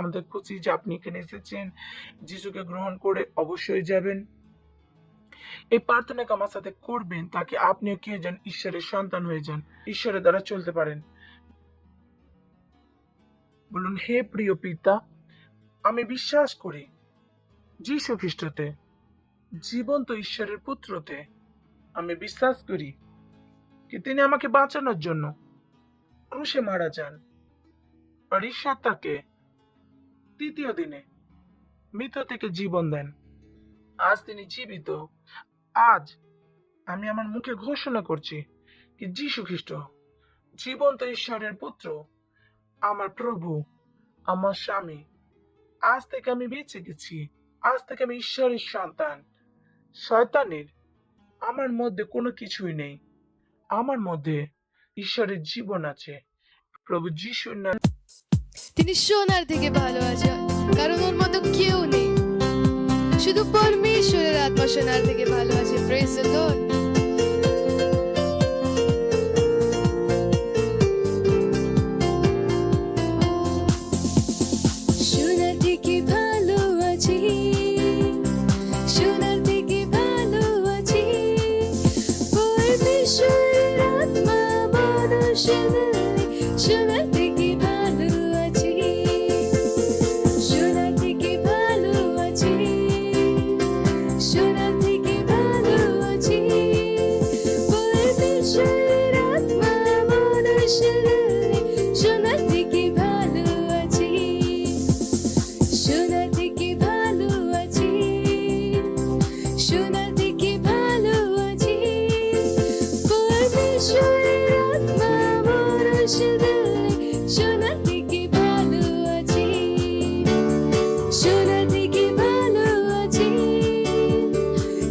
আমাদের খুশি যে আপনি এখানে এসেছেন। যিশুকে গ্রহণ করে অবশ্যই যাবেন। এই প্রার্থনাকে আমার সাথে করবেন তাকে আপনিও কি হয়ে যান, ঈশ্বরের সন্তান হয়ে যান, ঈশ্বরের দ্বারা চলতে পারেন। বলুন, হে প্রিয় পিতা, আমি বিশ্বাস করি যীশু খ্রিস্টতে, জীবন্ত ঈশ্বরের পুত্রতে। আমি বিশ্বাস করি কি তিনি আমাকে বাঁচানোর জন্য ক্রুশে মারা যান, আর ঈশ্বর তাকে তৃতীয় দিনে মৃত থেকে জীবন দেন। আজ তিনি জীবিত। আজ আমি আমার মুখে ঘোষণা করছি কি যীশু খ্রিস্ট জীবন্ত ঈশ্বরের পুত্র, আমার প্রভু, আমার স্বামী। আজ থেকে আমি বেঁচে গেছি। আজ থেকে আমি ঈশ্বরের সন্তান। শয়তানের আমার মধ্যে কোনো কিছুই নেই। আমার মধ্যে ঈশ্বরের জীবন আছে। প্রভু যিশুর নাম। তিনি সোনার থেকে ভালো আছেন, কারণ ওর মতো কেউ নেই। শুধু পরমেশ্বরের আত্মা সোনার থেকে ভালো আছে। Praise the Lord. সোনার থেকে ভালো আছি, সোনার থেকে ভালো আছি। পরমেশ্বরের আত্মা মনুষ্যদের সোনার থেকে ভালো আছি, সোনার থেকে ভালো আছি, সোনার থেকে ভালো আছি। পরমেশ্বরের আত্মা মনুষ্যদের সোনার থেকে ভালো মানুষের দিলে সোনা থেকে ভালো আছি, সোনা থেকে ভালো আছি,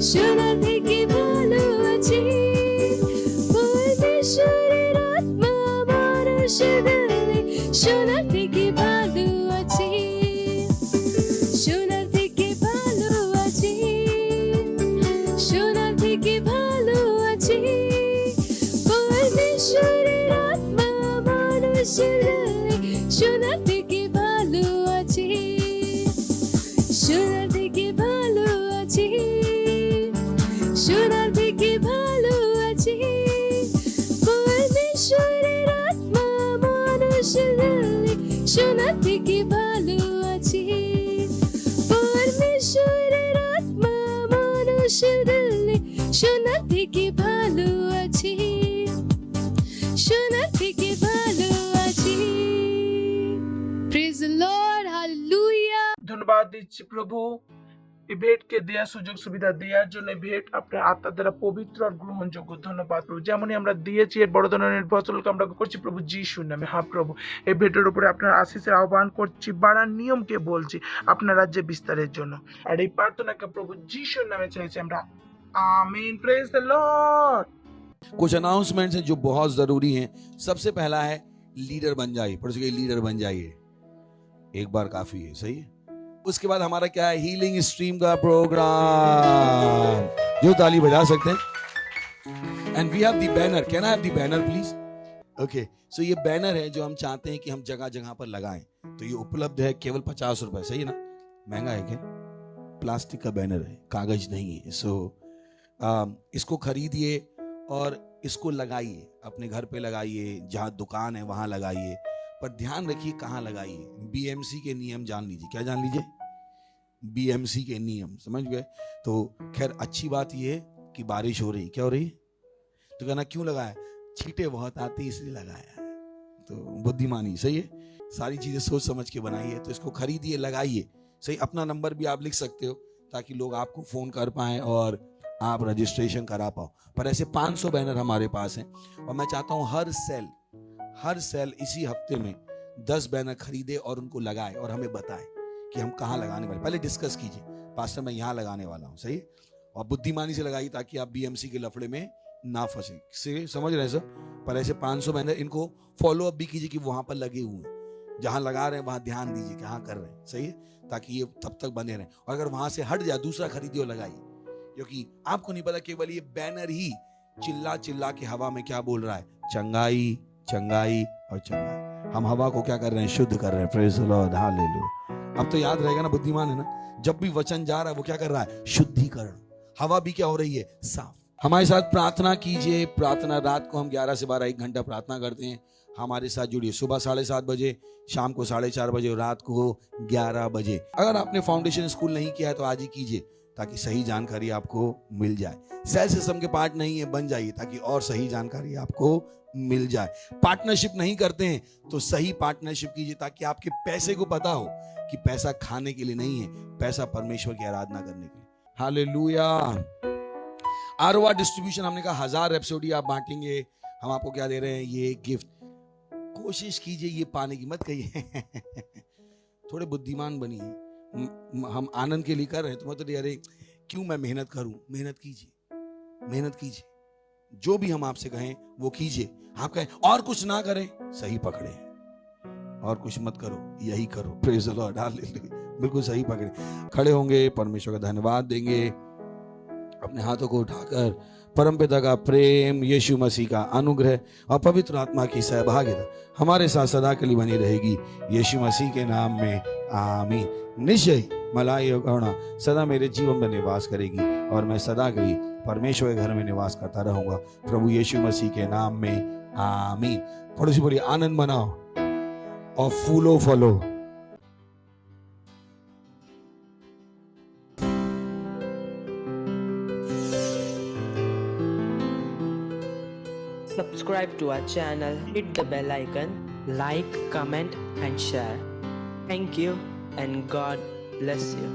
সোনা থেকে ভালো আছি। পরমেশ্বরের আত্মা মানুষের দিলে সোনা থেকে ভালো আছি, সোনা থেকে ভালো আছি, সোনা থেকে ভালো আছি। পরমেশ্বরের আত্মা মানুষের দিলে সোনা থেকে ভালো আছি, সোনা থেকে ভালো আছি, সোনা থেকে ভালো আছি। পরমেশ্বরের আত্মা মানুষের দিলে সোনা থেকে ভালো আছি, পরমেশ্বরের আত্মা মানুষের দিলে সোনা থেকে ভালো আছি, সোনা থেকে ভালো আছি। Praise the Lord, hallelujah. ধন্যবাদ দিচ্ছি প্রভু এই ভেটকে দেওয়ার সুযোগ সুবিধা দেওয়ার জন্য। এই ভেট আপনার আত্মার দ্বারা পবিত্র আর গ্রহণযোগ্য। ধন্যবাদ প্রভু, যেমনই আমরা দিয়েছি এর বড় ধরনের ফসলকে আমরা করছি প্রভু যিশুর নামে। হ্যাঁ প্রভু, এই ভেটের উপরে আপনার আশীষের আহ্বান করছি, বাড়ার নিয়মকে বলছি আপনার রাজ্যে বিস্তারের জন্য। আর এই প্রার্থনাকে প্রভু যিশুর নামে চাইছি আমরা, आमीन। Praise the Lord. कुछ अनाउंसमेंट्स हैं जो बहुत जरूरी हैं। सबसे पहला है लीडर बन जाइए, पड़ोसी के लीडर बन जाइए, एक बार काफी है, सही है। उसके बाद हमारा क्या है, हीलिंग स्ट्रीम का प्रोग्राम, जो ताली बजा सकते हैं। And we have the banner, can I have the banner please? Okay, so ये बैनर है जो हम चाहते हैं कि हम जगह जगह पर लगाएं। तो ये उपलब्ध है केवल 50 रुपए, सही है ना? महंगा है क्या? प्लास्टिक का बैनर है, कागज नहीं है। सो इसको खरीदिए और इसको लगाइए, अपने घर पे लगाइए, जहाँ दुकान है वहां लगाइए, पर ध्यान रखिए कहाँ लगाइए। बीएमसी के नियम जान लीजिए। क्या जान लीजिए? बीएमसी के नियम, समझ गए? तो खैर अच्छी बात यह है कि बारिश हो रही। क्या हो रही? तो कहना क्यों लगाया? छींटे बहुत आती इसलिए लगाया। तो बुद्धिमानी, सही है। सारी चीजें सोच समझ के बनाइए। तो इसको खरीदिए, लगाइए, सही। अपना नंबर भी आप लिख सकते हो ताकि लोग आपको फोन कर पाए और आप रजिस्ट्रेशन करा पाओ। पर ऐसे 500 बैनर हमारे पास हैं और मैं चाहता हूं हर सेल इसी हफ्ते में 10 बैनर खरीदे और उनको लगाए और हमें बताए कि हम कहाँ लगाने वाले। पहले डिस्कस कीजिए, पास्टर मैं यहाँ लगाने वाला हूँ, सही। और बुद्धिमानी से लगाइए ताकि आप बीएमसी के लफड़े में ना फंसे। समझ रहे हैं सर? पर ऐसे 500 बैनर, इनको फॉलो अप भी कीजिए कि वहां पर लगे हुए हैं। जहां लगा रहे हैं वहां ध्यान दीजिए कि हाँ कर रहे हैं, सही है, ताकि ये तब तक बने रहें। और अगर वहां से हट जाए दूसरा खरीदिए और लगाइए, क्योंकि आपको नहीं पता केवल ये बैनर ही चिल्ला चिल्ला के हवा में क्या बोल रहा है, चंगाई चंगाई और चंगाई। हम हवा को क्या कर रहे हैं? शुद्ध कर रहे हैं। Praise the Lord, hallelujah. अब तो याद रहेगा ना, बुद्धिमान है ना, जब भी वचन जा रहा है वो क्या कर रहा है? शुद्धिकरण। हवा भी क्या हो रही है? साफ। हमारे साथ प्रार्थना कीजिए। प्रार्थना रात को हम 11 से 12 1 घंटा प्रार्थना करते हैं। हमारे साथ जुड़िए। सुबह 7:30 बजे, शाम को 4:30 बजे और रात को 11 बजे। अगर आपने फाउंडेशन स्कूल नहीं किया है तो आज ही कीजिए ताकि सही जानकारी आपको मिल जाए। सेल सिस्टम के पार्ट नहीं है, बन जाइए ताकि और सही जानकारी आपको मिल जाए। पार्टनरशिप नहीं करते हैं तो सही पार्टनरशिप कीजिए ताकि आपके पैसे को पता हो कि पैसा खाने के लिए नहीं है, पैसा परमेश्वर की आराधना करने के लिए। हालेलुया। आरओआर डिस्ट्रीब्यूशन, हमने कहा 1000 रैप्सोडी आप बांटेंगे। हम आपको क्या दे रहे हैं? ये गिफ्ट। कोशिश कीजिए ये पाने की, मत कहिए थोड़े बुद्धिमान बनिए। हम आनंद के लिए कर रहे हैं तो मत अरे क्यों मैं मेहनत करूं। मेहनत कीजिए, मेहनत कीजिए। जो भी हम आपसे कहें वो कीजिए। आप कहें और कुछ ना करें, सही पकड़े, और कुछ मत करो, यही करो। Praise the Lord, hallelujah. बिल्कुल सही पकड़े। खड़े होंगे, परमेश्वर का धन्यवाद देंगे, अपने हाथों को उठाकर परमपिता का प्रेम, यीशु मसीह का अनुग्रह और पवित्र आत्मा की सहभागिता हमारे साथ सदा के लिए बनी रहेगी, यीशु मसीह के नाम में, आमीन। निश्चय मलाई और करुणा सदा मेरे जीवन में निवास करेगी और मैं सदा के लिए परमेश्वर के घर में निवास करता रहूंगा, प्रभु यीशु मसीह के नाम में, आमीन। पड़ोसी बोलिए आनंद मनाओ और फूलो फलो। Subscribe to our channel, hit the bell icon, like, comment and share. Thank you and God bless you.